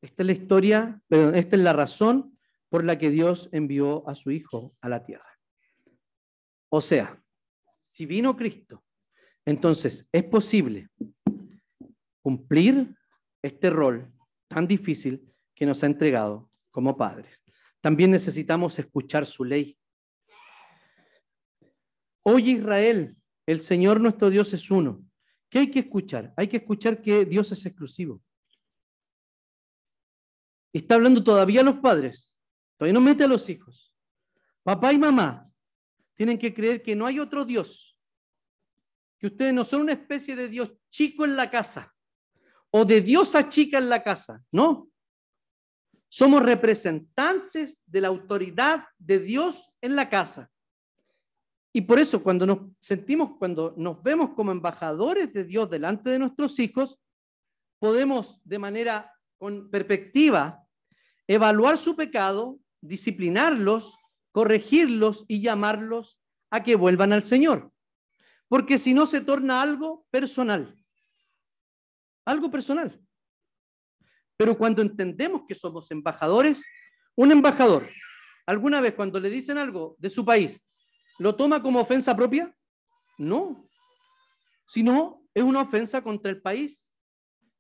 Esta es la razón por la que Dios envió a su Hijo a la tierra. O sea, si vino Cristo, entonces es posible cumplir este rol tan difícil que nos ha entregado como padres. También necesitamos escuchar su ley. Oye Israel, el Señor nuestro Dios es uno. ¿Qué hay que escuchar? Hay que escuchar que Dios es exclusivo. Está hablando todavía a los padres, todavía no mete a los hijos. Papá y mamá tienen que creer que no hay otro Dios, que ustedes no son una especie de Dios chico en la casa, o de diosa chica en la casa. No. Somos representantes de la autoridad de Dios en la casa. Y por eso cuando nos vemos como embajadores de Dios delante de nuestros hijos, podemos de manera con perspectiva evaluar su pecado, disciplinarlos, corregirlos y llamarlos a que vuelvan al Señor. Porque si no se torna algo personal. Algo personal. Pero cuando entendemos que somos embajadores, un embajador, ¿alguna vez cuando le dicen algo de su país, lo toma como ofensa propia? No. Sino es una ofensa contra el país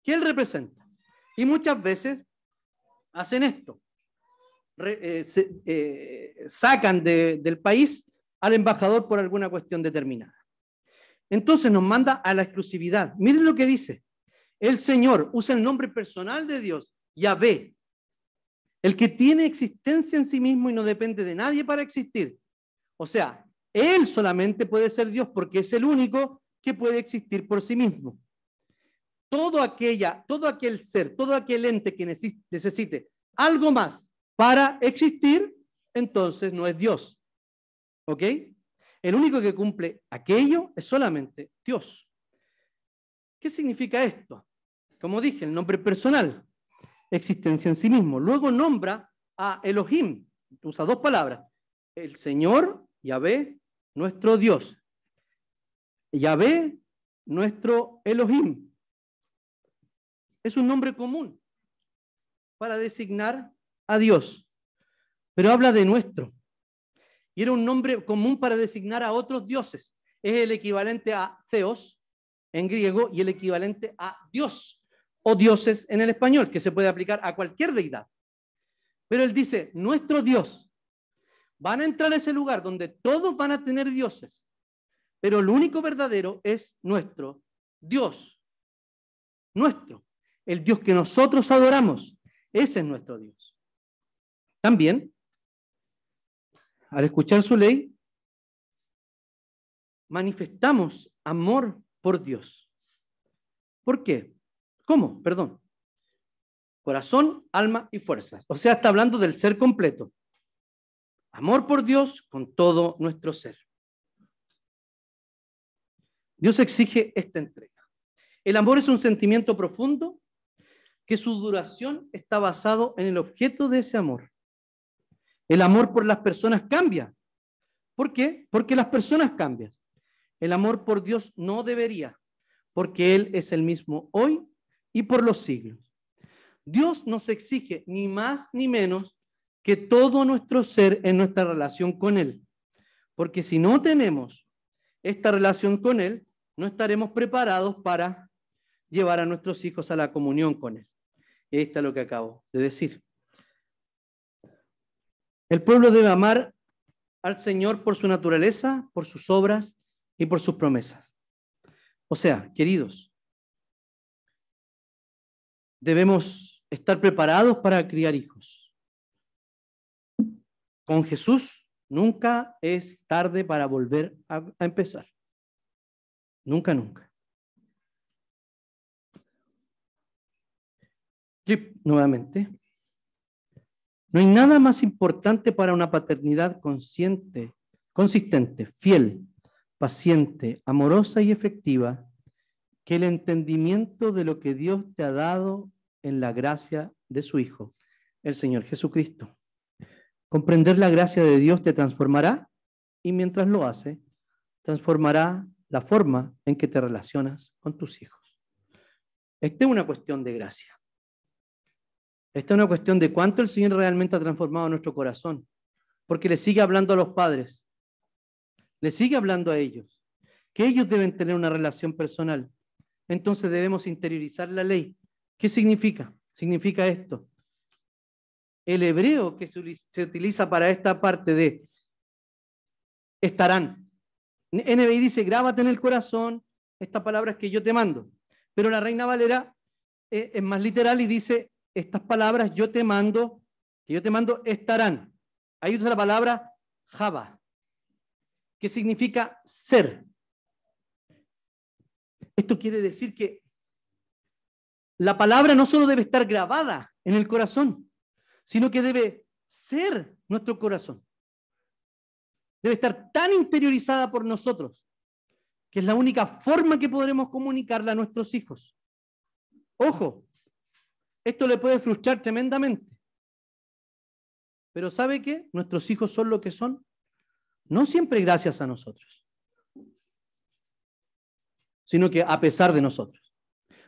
que él representa. Y muchas veces hacen esto. Sacan del país al embajador por alguna cuestión determinada. Entonces nos manda a la exclusividad. Miren lo que dice. El Señor usa el nombre personal de Dios, Yahvé, el que tiene existencia en sí mismo y no depende de nadie para existir. O sea, Él solamente puede ser Dios porque es el único que puede existir por sí mismo. Todo aquel ser, todo aquel ente que necesite algo más para existir, entonces no es Dios. ¿Ok? El único que cumple aquello es solamente Dios. ¿Qué significa esto? Como dije, el nombre personal, existencia en sí mismo. Luego nombra a Elohim, usa dos palabras, el Señor, Yahvé, nuestro Dios. Yahvé, nuestro Elohim. Es un nombre común para designar a Dios, pero habla de nuestro. Y era un nombre común para designar a otros dioses. Es el equivalente a Theos en griego y el equivalente a Dios o dioses en el español, que se puede aplicar a cualquier deidad. Pero él dice, nuestro Dios. Van a entrar a ese lugar donde todos van a tener dioses, pero el único verdadero es nuestro Dios. Nuestro. El Dios que nosotros adoramos. Ese es nuestro Dios. También, al escuchar su ley, manifestamos amor por Dios. ¿Por qué? ¿Cómo? Perdón. Corazón, alma y fuerzas. O sea, está hablando del ser completo. Amor por Dios con todo nuestro ser. Dios exige esta entrega. El amor es un sentimiento profundo que su duración está basado en el objeto de ese amor. El amor por las personas cambia. ¿Por qué? Porque las personas cambian. El amor por Dios no debería, porque Él es el mismo hoy y por los siglos. Dios nos exige ni más ni menos que todo nuestro ser en nuestra relación con Él. Porque si no tenemos esta relación con Él, no estaremos preparados para llevar a nuestros hijos a la comunión con Él. Esto es lo que acabo de decir. El pueblo debe amar al Señor por su naturaleza, por sus obras y por sus promesas. O sea, queridos, debemos estar preparados para criar hijos. Con Jesús nunca es tarde para volver a empezar. Nunca, nunca. Nuevamente. No hay nada más importante para una paternidad consciente, consistente, fiel, paciente, amorosa y efectiva que el entendimiento de lo que Dios te ha dado en la gracia de su Hijo, el Señor Jesucristo. Comprender la gracia de Dios te transformará y mientras lo hace, transformará la forma en que te relacionas con tus hijos. Esta es una cuestión de gracia. Esta es una cuestión de cuánto el Señor realmente ha transformado nuestro corazón, porque le sigue hablando a los padres, le sigue hablando a ellos, que ellos deben tener una relación personal. Entonces debemos interiorizar la ley. ¿Qué significa? Significa esto. El hebreo que se utiliza para esta parte de estarán. NBI dice, grábate en el corazón estas palabras que yo te mando. Pero la Reina Valera es más literal y dice, estas palabras que yo te mando estarán. Ahí usa la palabra Java, que significa ser. Esto quiere decir que La palabra no solo debe estar grabada en el corazón, sino que debe ser nuestro corazón. Debe estar tan interiorizada por nosotros que es la única forma que podremos comunicarla a nuestros hijos. Ojo, esto le puede frustrar tremendamente. Pero ¿sabe qué? Nuestros hijos son lo que son, no siempre gracias a nosotros, sino que a pesar de nosotros.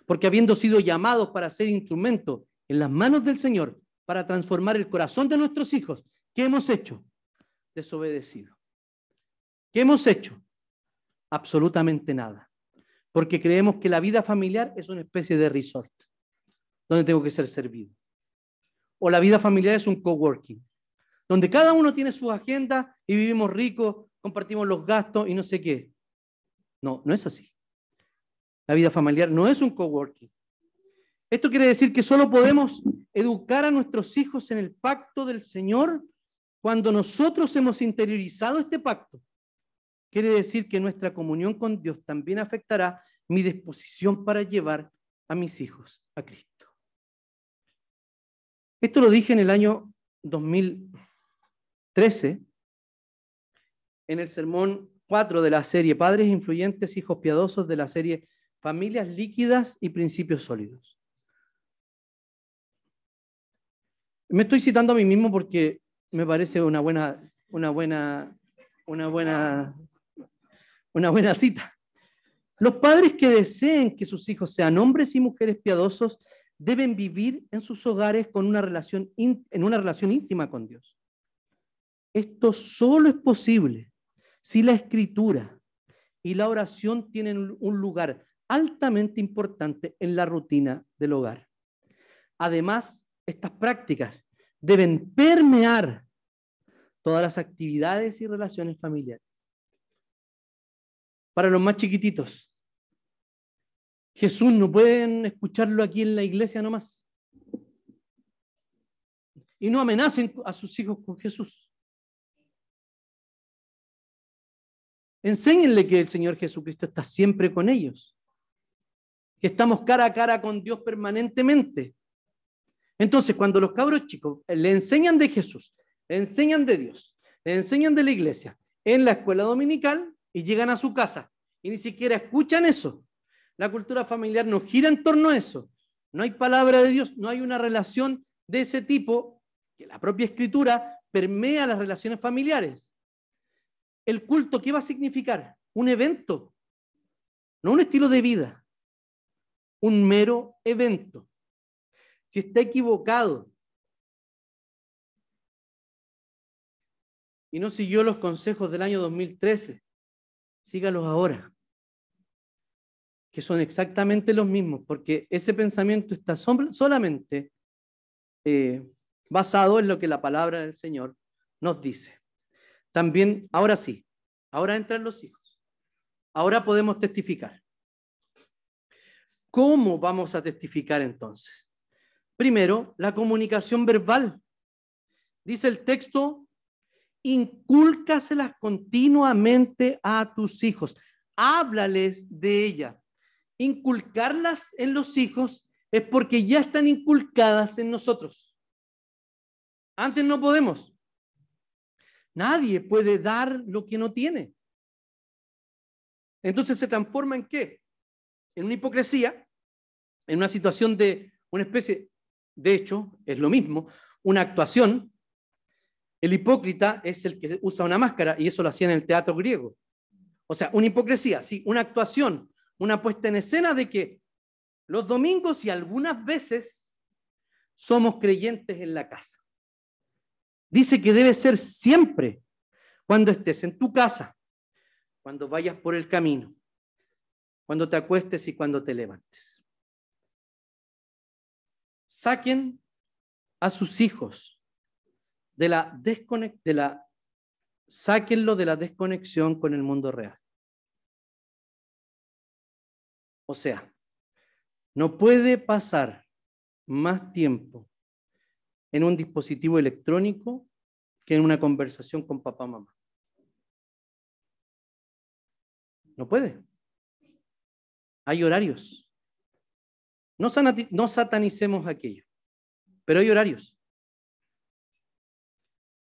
Porque habiendo sido llamados para ser instrumentos en las manos del Señor, para transformar el corazón de nuestros hijos, ¿qué hemos hecho? Desobedecido. ¿Qué hemos hecho? Absolutamente nada. Porque creemos que la vida familiar es una especie de resort, donde tengo que ser servido. O la vida familiar es un coworking, donde cada uno tiene su agenda y vivimos ricos, compartimos los gastos y no sé qué. No, no es así. La vida familiar no es un coworking. Esto quiere decir que solo podemos educar a nuestros hijos en el pacto del Señor cuando nosotros hemos interiorizado este pacto. Quiere decir que nuestra comunión con Dios también afectará mi disposición para llevar a mis hijos a Cristo. Esto lo dije en el año 2013, en el sermón 4 de la serie Padres influyentes, hijos piadosos, de la serie Familias líquidas y principios sólidos. Me estoy citando a mí mismo porque me parece una buena cita. Los padres que deseen que sus hijos sean hombres y mujeres piadosos deben vivir en sus hogares con en una relación íntima con Dios. Esto solo es posible si la escritura y la oración tienen un lugar altamente importante en la rutina del hogar. Además, estas prácticas deben permear todas las actividades y relaciones familiares. Para los más chiquititos, Jesús no pueden escucharlo aquí en la iglesia nomás. Y no amenacen a sus hijos con Jesús. Enséñenle que el Señor Jesucristo está siempre con ellos, que estamos cara a cara con Dios permanentemente. Entonces, cuando los cabros chicos le enseñan de Jesús, le enseñan de Dios, le enseñan de la iglesia en la escuela dominical y llegan a su casa y ni siquiera escuchan eso, la cultura familiar no gira en torno a eso, no hay palabra de Dios, no hay una relación de ese tipo que la propia escritura permea las relaciones familiares. El culto, ¿qué va a significar? Un evento, no un estilo de vida, un mero evento. Si está equivocado y no siguió los consejos del año 2013, sígalos ahora, que son exactamente los mismos, porque ese pensamiento está solamente basado en lo que la palabra del Señor nos dice. También, ahora sí, ahora entran los hijos. Ahora podemos testificar. ¿Cómo vamos a testificar entonces? Primero, la comunicación verbal. Dice el texto, incúlcaselas continuamente a tus hijos. Háblales de ella. Inculcarlas en los hijos es porque ya están inculcadas en nosotros. Antes no podemos. Nadie puede dar lo que no tiene. Entonces se transforma ¿en qué? En una hipocresía, en una situación de una especie, de hecho, es lo mismo, una actuación. El hipócrita es el que usa una máscara y eso lo hacía en el teatro griego. O sea, una hipocresía, sí, una actuación, una puesta en escena de que los domingos y algunas veces somos creyentes en la casa. Dice que debe ser siempre, cuando estés en tu casa, cuando vayas por el camino, cuando te acuestes y cuando te levantes. Saquen a sus hijos sáquenlo de la desconexión con el mundo real. O sea, no puede pasar más tiempo en un dispositivo electrónico que en una conversación con papá o mamá. No puede. Hay horarios. No satanicemos aquello, pero hay horarios.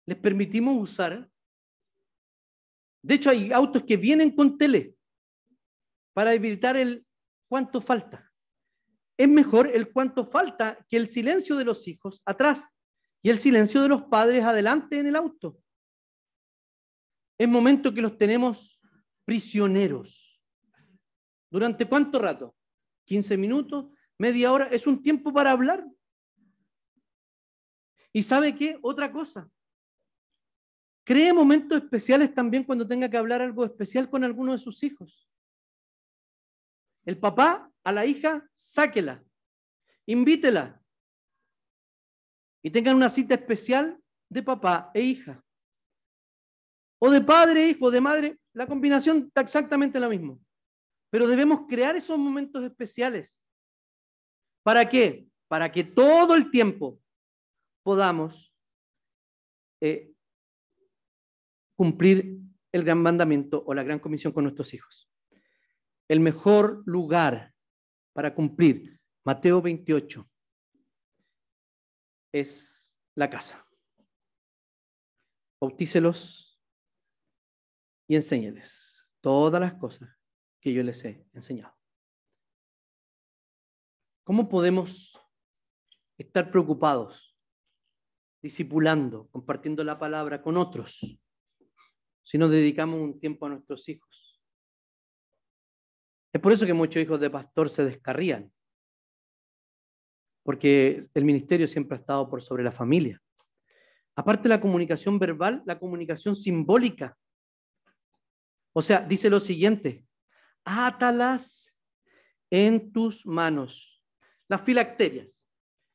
Les permitimos usar. De hecho, hay autos que vienen con tele para evitar el cuánto falta. Es mejor el cuánto falta que el silencio de los hijos atrás y el silencio de los padres adelante en el auto. Es momento que los tenemos prisioneros. ¿Durante cuánto rato? 15 minutos, media hora, es un tiempo para hablar. ¿Y sabe qué? Otra cosa. Cree momentos especiales también cuando tenga que hablar algo especial con alguno de sus hijos. El papá a la hija, sáquela, invítela y tengan una cita especial de papá e hija. O de padre e hijo, de madre, la combinación está exactamente la misma. Pero debemos crear esos momentos especiales. ¿Para qué? Para que todo el tiempo podamos cumplir el gran mandamiento o la gran comisión con nuestros hijos. El mejor lugar para cumplir Mateo 28 es la casa. Bautícelos y enséñeles todas las cosas que yo les he enseñado. ¿Cómo podemos estar preocupados, discipulando, compartiendo la palabra con otros, si nos dedicamos un tiempo a nuestros hijos? Es por eso que muchos hijos de pastor se descarrían, porque el ministerio siempre ha estado por sobre la familia. Aparte de la comunicación verbal, la comunicación simbólica. O sea, dice lo siguiente: átalas en tus manos. Las filacterias,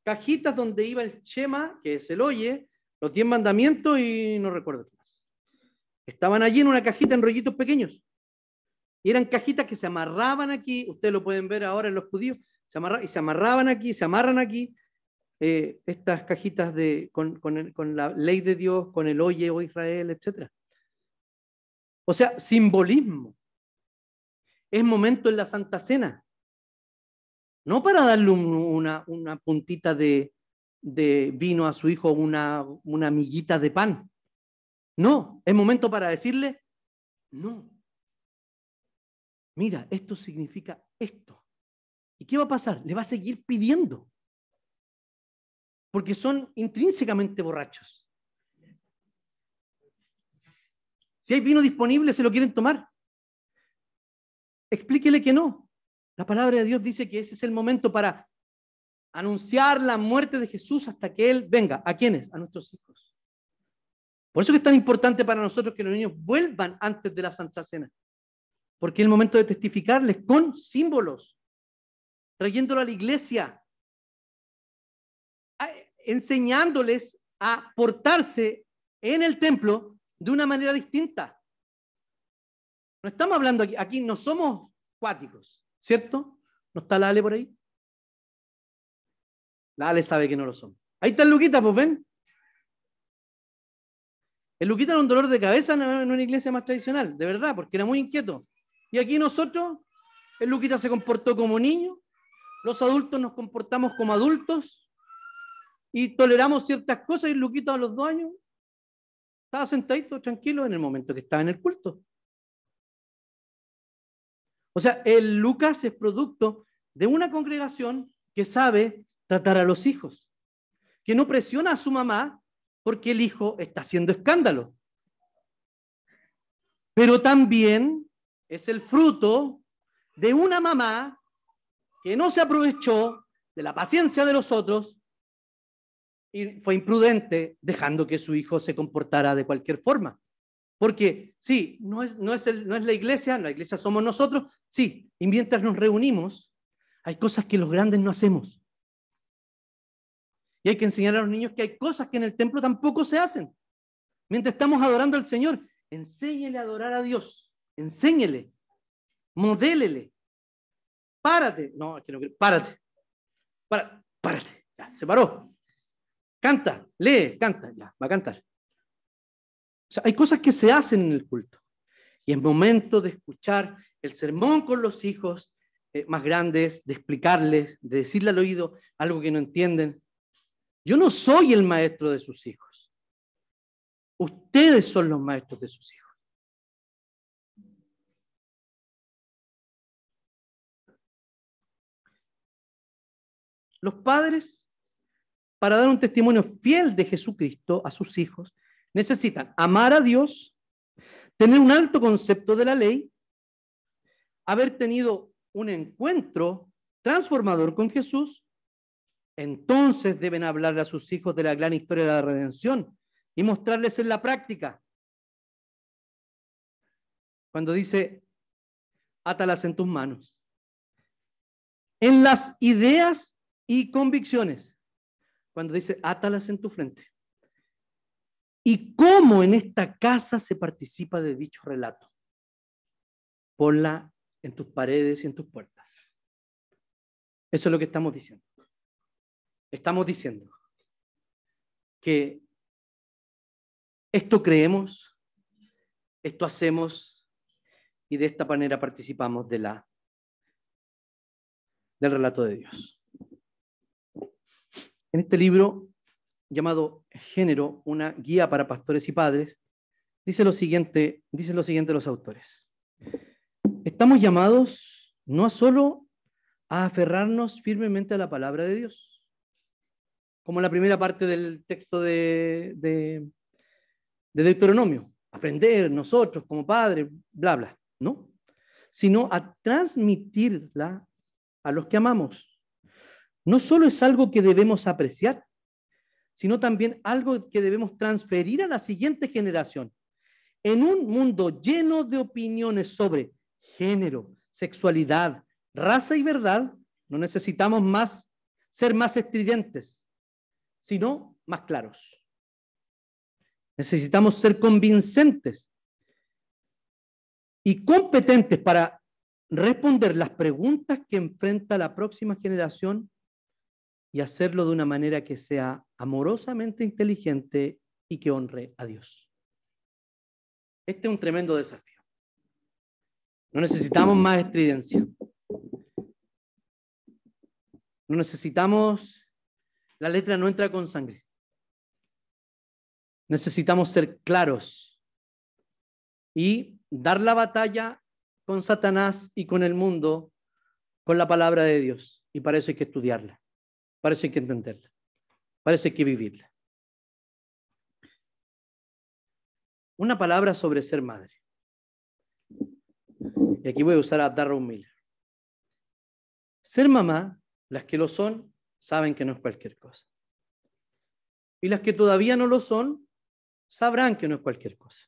cajitas donde iba el Shema, que es el oye, los 10 mandamientos y no recuerdo qué más. Estaban allí en una cajita en rollitos pequeños. Y eran cajitas que se amarraban aquí, ustedes lo pueden ver ahora en los judíos, se amarraban aquí, se amarran aquí, estas cajitas con la ley de Dios, con el oye, oh Israel, etc. O sea, simbolismo. Es momento en la Santa Cena. No para darle una puntita de vino a su hijo, una miguita de pan. No, es momento para decirle, no. Mira, esto significa esto. ¿Y qué va a pasar? Le va a seguir pidiendo. Porque son intrínsecamente borrachos. Si hay vino disponible, se lo quieren tomar. Explíquele que no. La palabra de Dios dice que ese es el momento para anunciar la muerte de Jesús hasta que Él venga. ¿A quiénes? A nuestros hijos. Por eso que es tan importante para nosotros que los niños vuelvan antes de la Santa Cena. Porque es el momento de testificarles con símbolos, trayéndolo a la iglesia, enseñándoles a portarse en el templo de una manera distinta. No estamos hablando aquí no somos cuáticos, ¿cierto? ¿No está la Ale por ahí? La Ale sabe que no lo son. Ahí está el Luquita, pues ven. El Luquita era un dolor de cabeza en una iglesia más tradicional, de verdad, porque era muy inquieto. Y aquí nosotros, el Luquita se comportó como niño, los adultos nos comportamos como adultos y toleramos ciertas cosas, y el Luquita a los 2 años estaba sentadito, tranquilo, en el momento que estaba en el culto. O sea, el Lucas es producto de una congregación que sabe tratar a los hijos, que no presiona a su mamá porque el hijo está haciendo escándalo. Pero también es el fruto de una mamá que no se aprovechó de la paciencia de los otros y fue imprudente dejando que su hijo se comportara de cualquier forma. Porque sí, no es la iglesia somos nosotros, sí, y mientras nos reunimos, hay cosas que los grandes no hacemos. Y hay que enseñar a los niños que hay cosas que en el templo tampoco se hacen. Mientras estamos adorando al Señor, enséñele a adorar a Dios, enséñele, modélele. Párate, no, es que no quiero, párate, párate, ya, se paró. Canta, lee, canta, ya, va a cantar. O sea, hay cosas que se hacen en el culto. Y es momento de escuchar el sermón con los hijos, más grandes, de explicarles, de decirle al oído algo que no entienden. Yo no soy el maestro de sus hijos. Ustedes son los maestros de sus hijos. Los padres, para dar un testimonio fiel de Jesucristo a sus hijos, necesitan amar a Dios, tener un alto concepto de la ley, haber tenido un encuentro transformador con Jesús. Entonces deben hablarle a sus hijos de la gran historia de la redención y mostrarles en la práctica. Cuando dice, átalas en tus manos. En las ideas y convicciones. Cuando dice, átalas en tu frente. ¿Y cómo en esta casa se participa de dicho relato? Ponla en tus paredes y en tus puertas. Eso es lo que estamos diciendo. Estamos diciendo que esto creemos, esto hacemos y de esta manera participamos del relato de Dios. En este libro llamado Género, una guía para pastores y padres, dice lo siguiente los autores. Estamos llamados no solo a aferrarnos firmemente a la palabra de Dios, como la primera parte del texto de Deuteronomio, aprender nosotros como padres, bla, bla, ¿no? Sino a transmitirla a los que amamos. No solo es algo que debemos apreciar, sino también algo que debemos transferir a la siguiente generación. En un mundo lleno de opiniones sobre género, sexualidad, raza y verdad, no necesitamos ser más estridentes, sino más claros. Necesitamos ser convincentes y competentes para responder las preguntas que enfrenta la próxima generación y hacerlo de una manera que sea amorosamente inteligente y que honre a Dios. Este es un tremendo desafío. No necesitamos más estridencia. No necesitamos, la letra no entra con sangre. Necesitamos ser claros y dar la batalla con Satanás y con el mundo con la palabra de Dios. Y para eso hay que estudiarla, para eso hay que entenderla, para eso hay que vivirla. Una palabra sobre ser madre. Y aquí voy a usar a Darrell Miller. Ser mamá, las que lo son, saben que no es cualquier cosa. Y las que todavía no lo son, sabrán que no es cualquier cosa.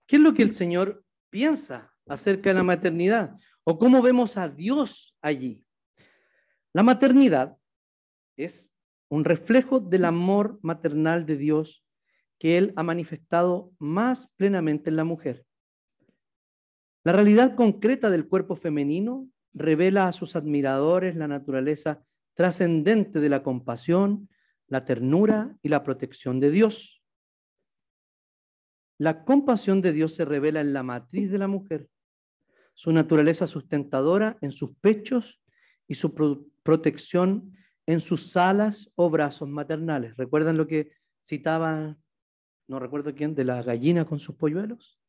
¿Qué es lo que el Señor piensa acerca de la maternidad? ¿O cómo vemos a Dios allí? La maternidad es un reflejo del amor maternal de Dios que Él ha manifestado más plenamente en la mujer. La realidad concreta del cuerpo femenino revela a sus admiradores la naturaleza trascendente de la compasión, la ternura y la protección de Dios. La compasión de Dios se revela en la matriz de la mujer, su naturaleza sustentadora en sus pechos y su protección en sus alas o brazos maternales. ¿Recuerdan lo que citaba, no recuerdo quién, de la gallina con sus polluelos?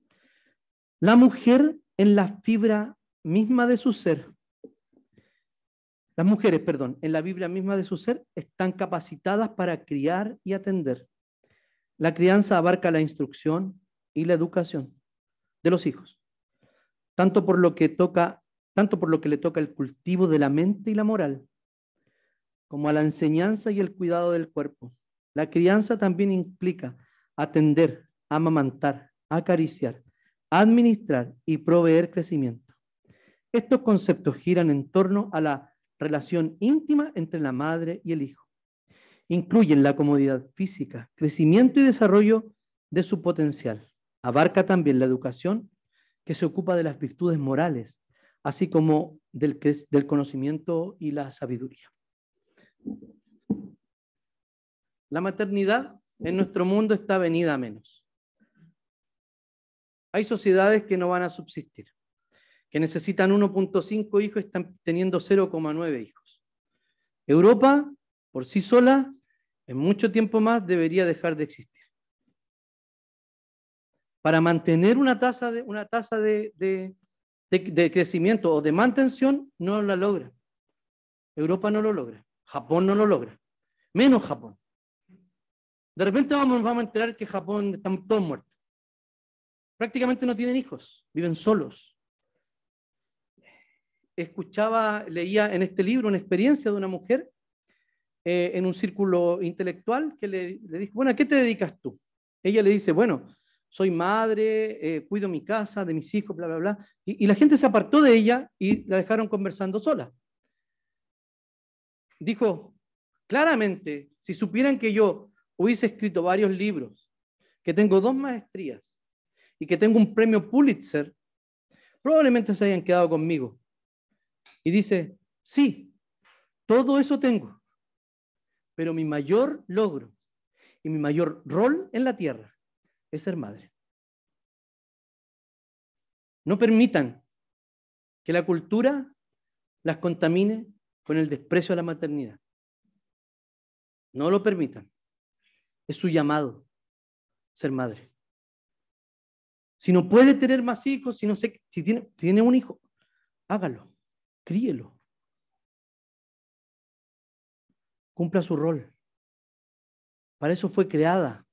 La mujer en la fibra misma de su ser. Las mujeres, perdón, en la fibra misma de su ser están capacitadas para criar y atender. La crianza abarca la instrucción y la educación de los hijos, tanto por lo que le toca el cultivo de la mente y la moral, como a la enseñanza y el cuidado del cuerpo. La crianza también implica atender, amamantar, acariciar, administrar y proveer crecimiento. Estos conceptos giran en torno a la relación íntima entre la madre y el hijo. Incluyen la comodidad física, crecimiento y desarrollo de su potencial. Abarca también la educación, que se ocupa de las virtudes morales, así como del conocimiento y la sabiduría. La maternidad en nuestro mundo está venida a menos. Hay sociedades que no van a subsistir. que necesitan 1.5 hijos están teniendo 0,9 hijos. Europa, por sí sola, en mucho tiempo más debería dejar de existir. Para mantener una tasa de crecimiento o de mantención, no la logra. Europa no lo logra. Japón no lo logra. Menos Japón. De repente vamos a enterar que Japón están todos muertos. Prácticamente no tienen hijos, viven solos. Leía en este libro una experiencia de una mujer en un círculo intelectual que le dijo, bueno, ¿a qué te dedicas tú? Ella le dice, bueno, soy madre, cuido mi casa, de mis hijos, bla, bla, bla. Y la gente se apartó de ella y la dejaron conversando sola. Dijo, claramente, si supieran que yo hubiese escrito varios libros, que tengo 2 maestrías y que tengo un premio Pulitzer, probablemente se hayan quedado conmigo. Y dice, sí, todo eso tengo, pero mi mayor logro y mi mayor rol en la tierra es ser madre. No permitan que la cultura las contamine con el desprecio a la maternidad. No lo permitan. Es su llamado ser madre. Si no puede tener más hijos, si tiene un hijo, hágalo, críelo. Cumpla su rol. Para eso fue creada.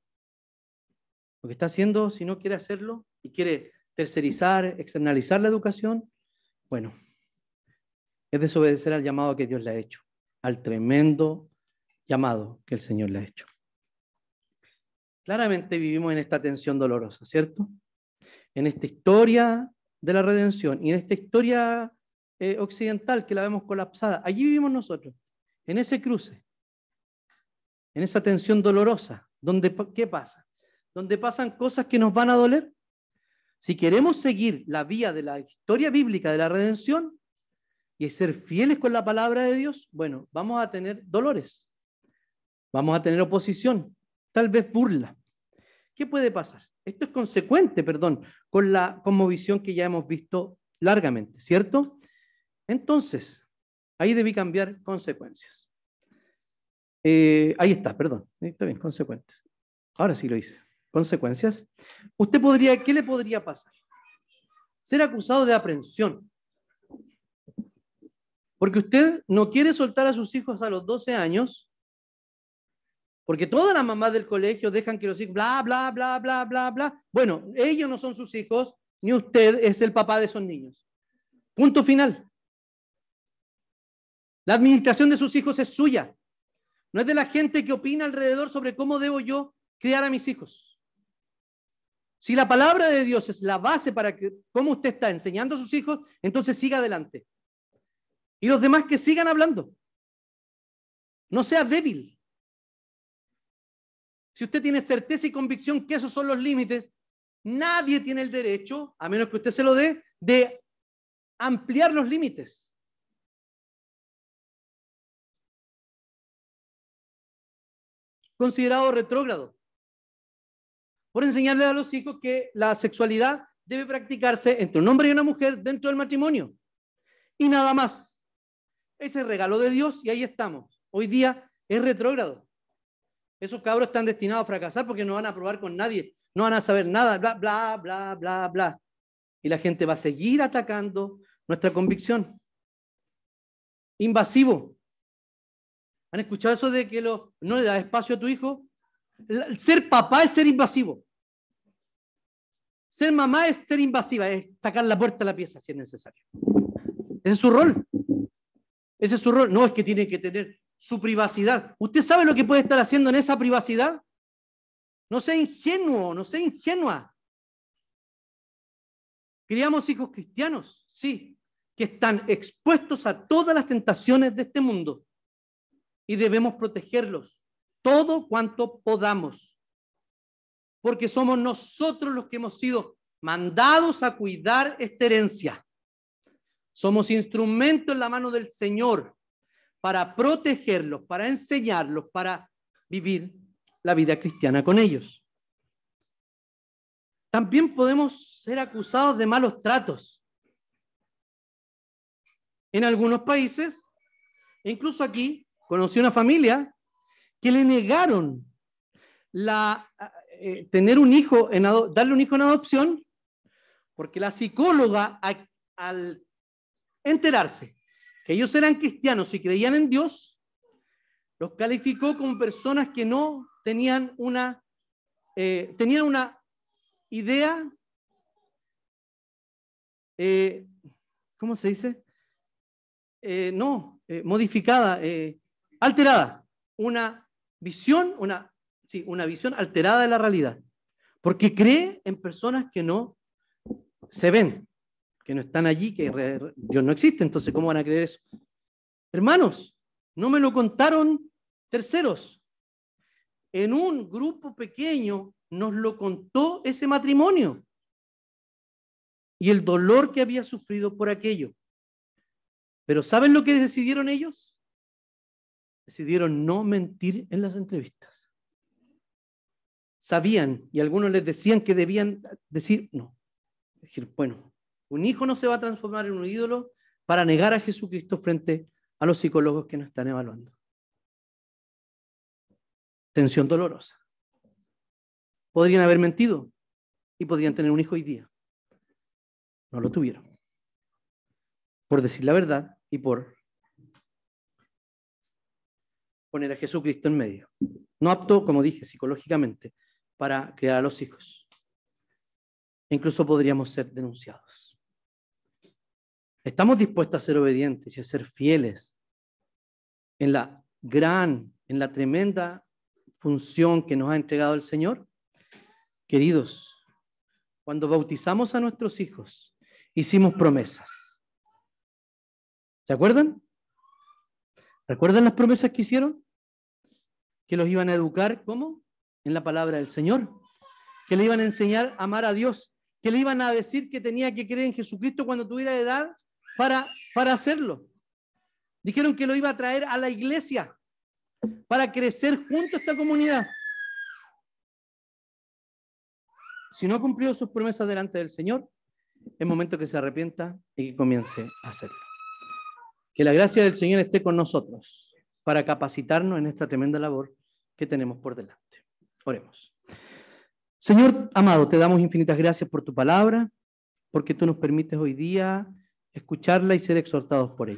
Lo que está haciendo, si no quiere hacerlo y quiere tercerizar, externalizar la educación, bueno, es desobedecer al llamado que Dios le ha hecho, al tremendo llamado que el Señor le ha hecho. Claramente vivimos en esta tensión dolorosa, ¿cierto? En esta historia de la redención y en esta historia occidental que la vemos colapsada. Allí vivimos nosotros, en ese cruce, en esa tensión dolorosa, donde, ¿qué pasa? Donde pasan cosas que nos van a doler. Si queremos seguir la vía de la historia bíblica de la redención y ser fieles con la palabra de Dios, bueno, vamos a tener dolores, vamos a tener oposición, tal vez burla. ¿Qué puede pasar? Esto es consecuente, con la cosmovisión que ya hemos visto largamente, ¿cierto? Entonces, ahí debí cambiar consecuencias. Ahí está, está bien, consecuentes. Ahora sí lo hice. Consecuencias. ¿Qué le podría pasar? Ser acusado de aprehensión. Porque usted no quiere soltar a sus hijos a los 12 años, porque todas las mamás del colegio dejan que los hijos, bla, bla, bla, bla, bla, bla. Bueno, ellos no son sus hijos, ni usted es el papá de esos niños. Punto final. La administración de sus hijos es suya. No es de la gente que opina alrededor sobre cómo debo yo criar a mis hijos. Si la palabra de Dios es la base para cómo usted está enseñando a sus hijos, entonces siga adelante. Y los demás que sigan hablando. No sea débil. Si usted tiene certeza y convicción que esos son los límites, nadie tiene el derecho, a menos que usted se lo dé, de ampliar los límites. Considerado retrógrado por enseñarle a los hijos que la sexualidad debe practicarse entre un hombre y una mujer dentro del matrimonio. Y nada más. Ese regalo de Dios y ahí estamos. Hoy día es retrógrado. Esos cabros están destinados a fracasar porque no van a probar con nadie, no van a saber nada, bla, bla, bla, bla, bla. Y la gente va a seguir atacando nuestra convicción. Invasivo. ¿Han escuchado eso de que no le das espacio a tu hijo? Ser papá es ser invasivo. Ser mamá es ser invasiva, es sacar la puerta a la pieza si es necesario. Ese es su rol. Ese es su rol. No es que tiene que tener su privacidad. ¿Usted sabe lo que puede estar haciendo en esa privacidad? No sea ingenuo, no sea ingenua. Criamos hijos cristianos, sí, que están expuestos a todas las tentaciones de este mundo y debemos protegerlos todo cuanto podamos. Porque somos nosotros los que hemos sido mandados a cuidar esta herencia. Somos instrumentos en la mano del Señor para protegerlos, para enseñarlos, para vivir la vida cristiana con ellos. También podemos ser acusados de malos tratos. En algunos países, incluso aquí, conocí una familia que le negaron tener un hijo, darle un hijo en adopción, porque la psicóloga, al enterarse que ellos eran cristianos y creían en Dios, los calificó como personas que no tenían tenían una idea, ¿cómo se dice? Modificada, alterada, una visión alterada de la realidad, porque cree en personas que no se ven, que no están allí, que Dios no existe. Entonces, ¿cómo van a creer eso? Hermanos, no me lo contaron terceros. En un grupo pequeño nos lo contó ese matrimonio y el dolor que había sufrido por aquello. Pero ¿saben lo que decidieron ellos? Decidieron no mentir en las entrevistas. Sabían, y algunos les decían que debían decir no. Decir, bueno, un hijo no se va a transformar en un ídolo para negar a Jesucristo frente a los psicólogos que nos están evaluando. Tensión dolorosa. Podrían haber mentido y podrían tener un hijo hoy día. No lo tuvieron. Por decir la verdad y por poner a Jesucristo en medio. No apto, como dije, psicológicamente, para criar a los hijos. Incluso podríamos ser denunciados. ¿Estamos dispuestos a ser obedientes y a ser fieles en la tremenda función que nos ha entregado el Señor? Queridos, cuando bautizamos a nuestros hijos, hicimos promesas. ¿Se acuerdan? ¿Recuerdan las promesas que hicieron? Que los iban a educar, ¿cómo? En la palabra del Señor. Que le iban a enseñar a amar a Dios. Que le iban a decir que tenía que creer en Jesucristo cuando tuviera edad para hacerlo. Dijeron que lo iba a traer a la iglesia para crecer junto a esta comunidad. Si no ha cumplido sus promesas delante del Señor, es momento que se arrepienta y que comience a hacerlo. Que la gracia del Señor esté con nosotros para capacitarnos en esta tremenda labor que tenemos por delante. Oremos. Señor amado, te damos infinitas gracias por tu palabra, porque tú nos permites hoy día escucharla y ser exhortados por ella.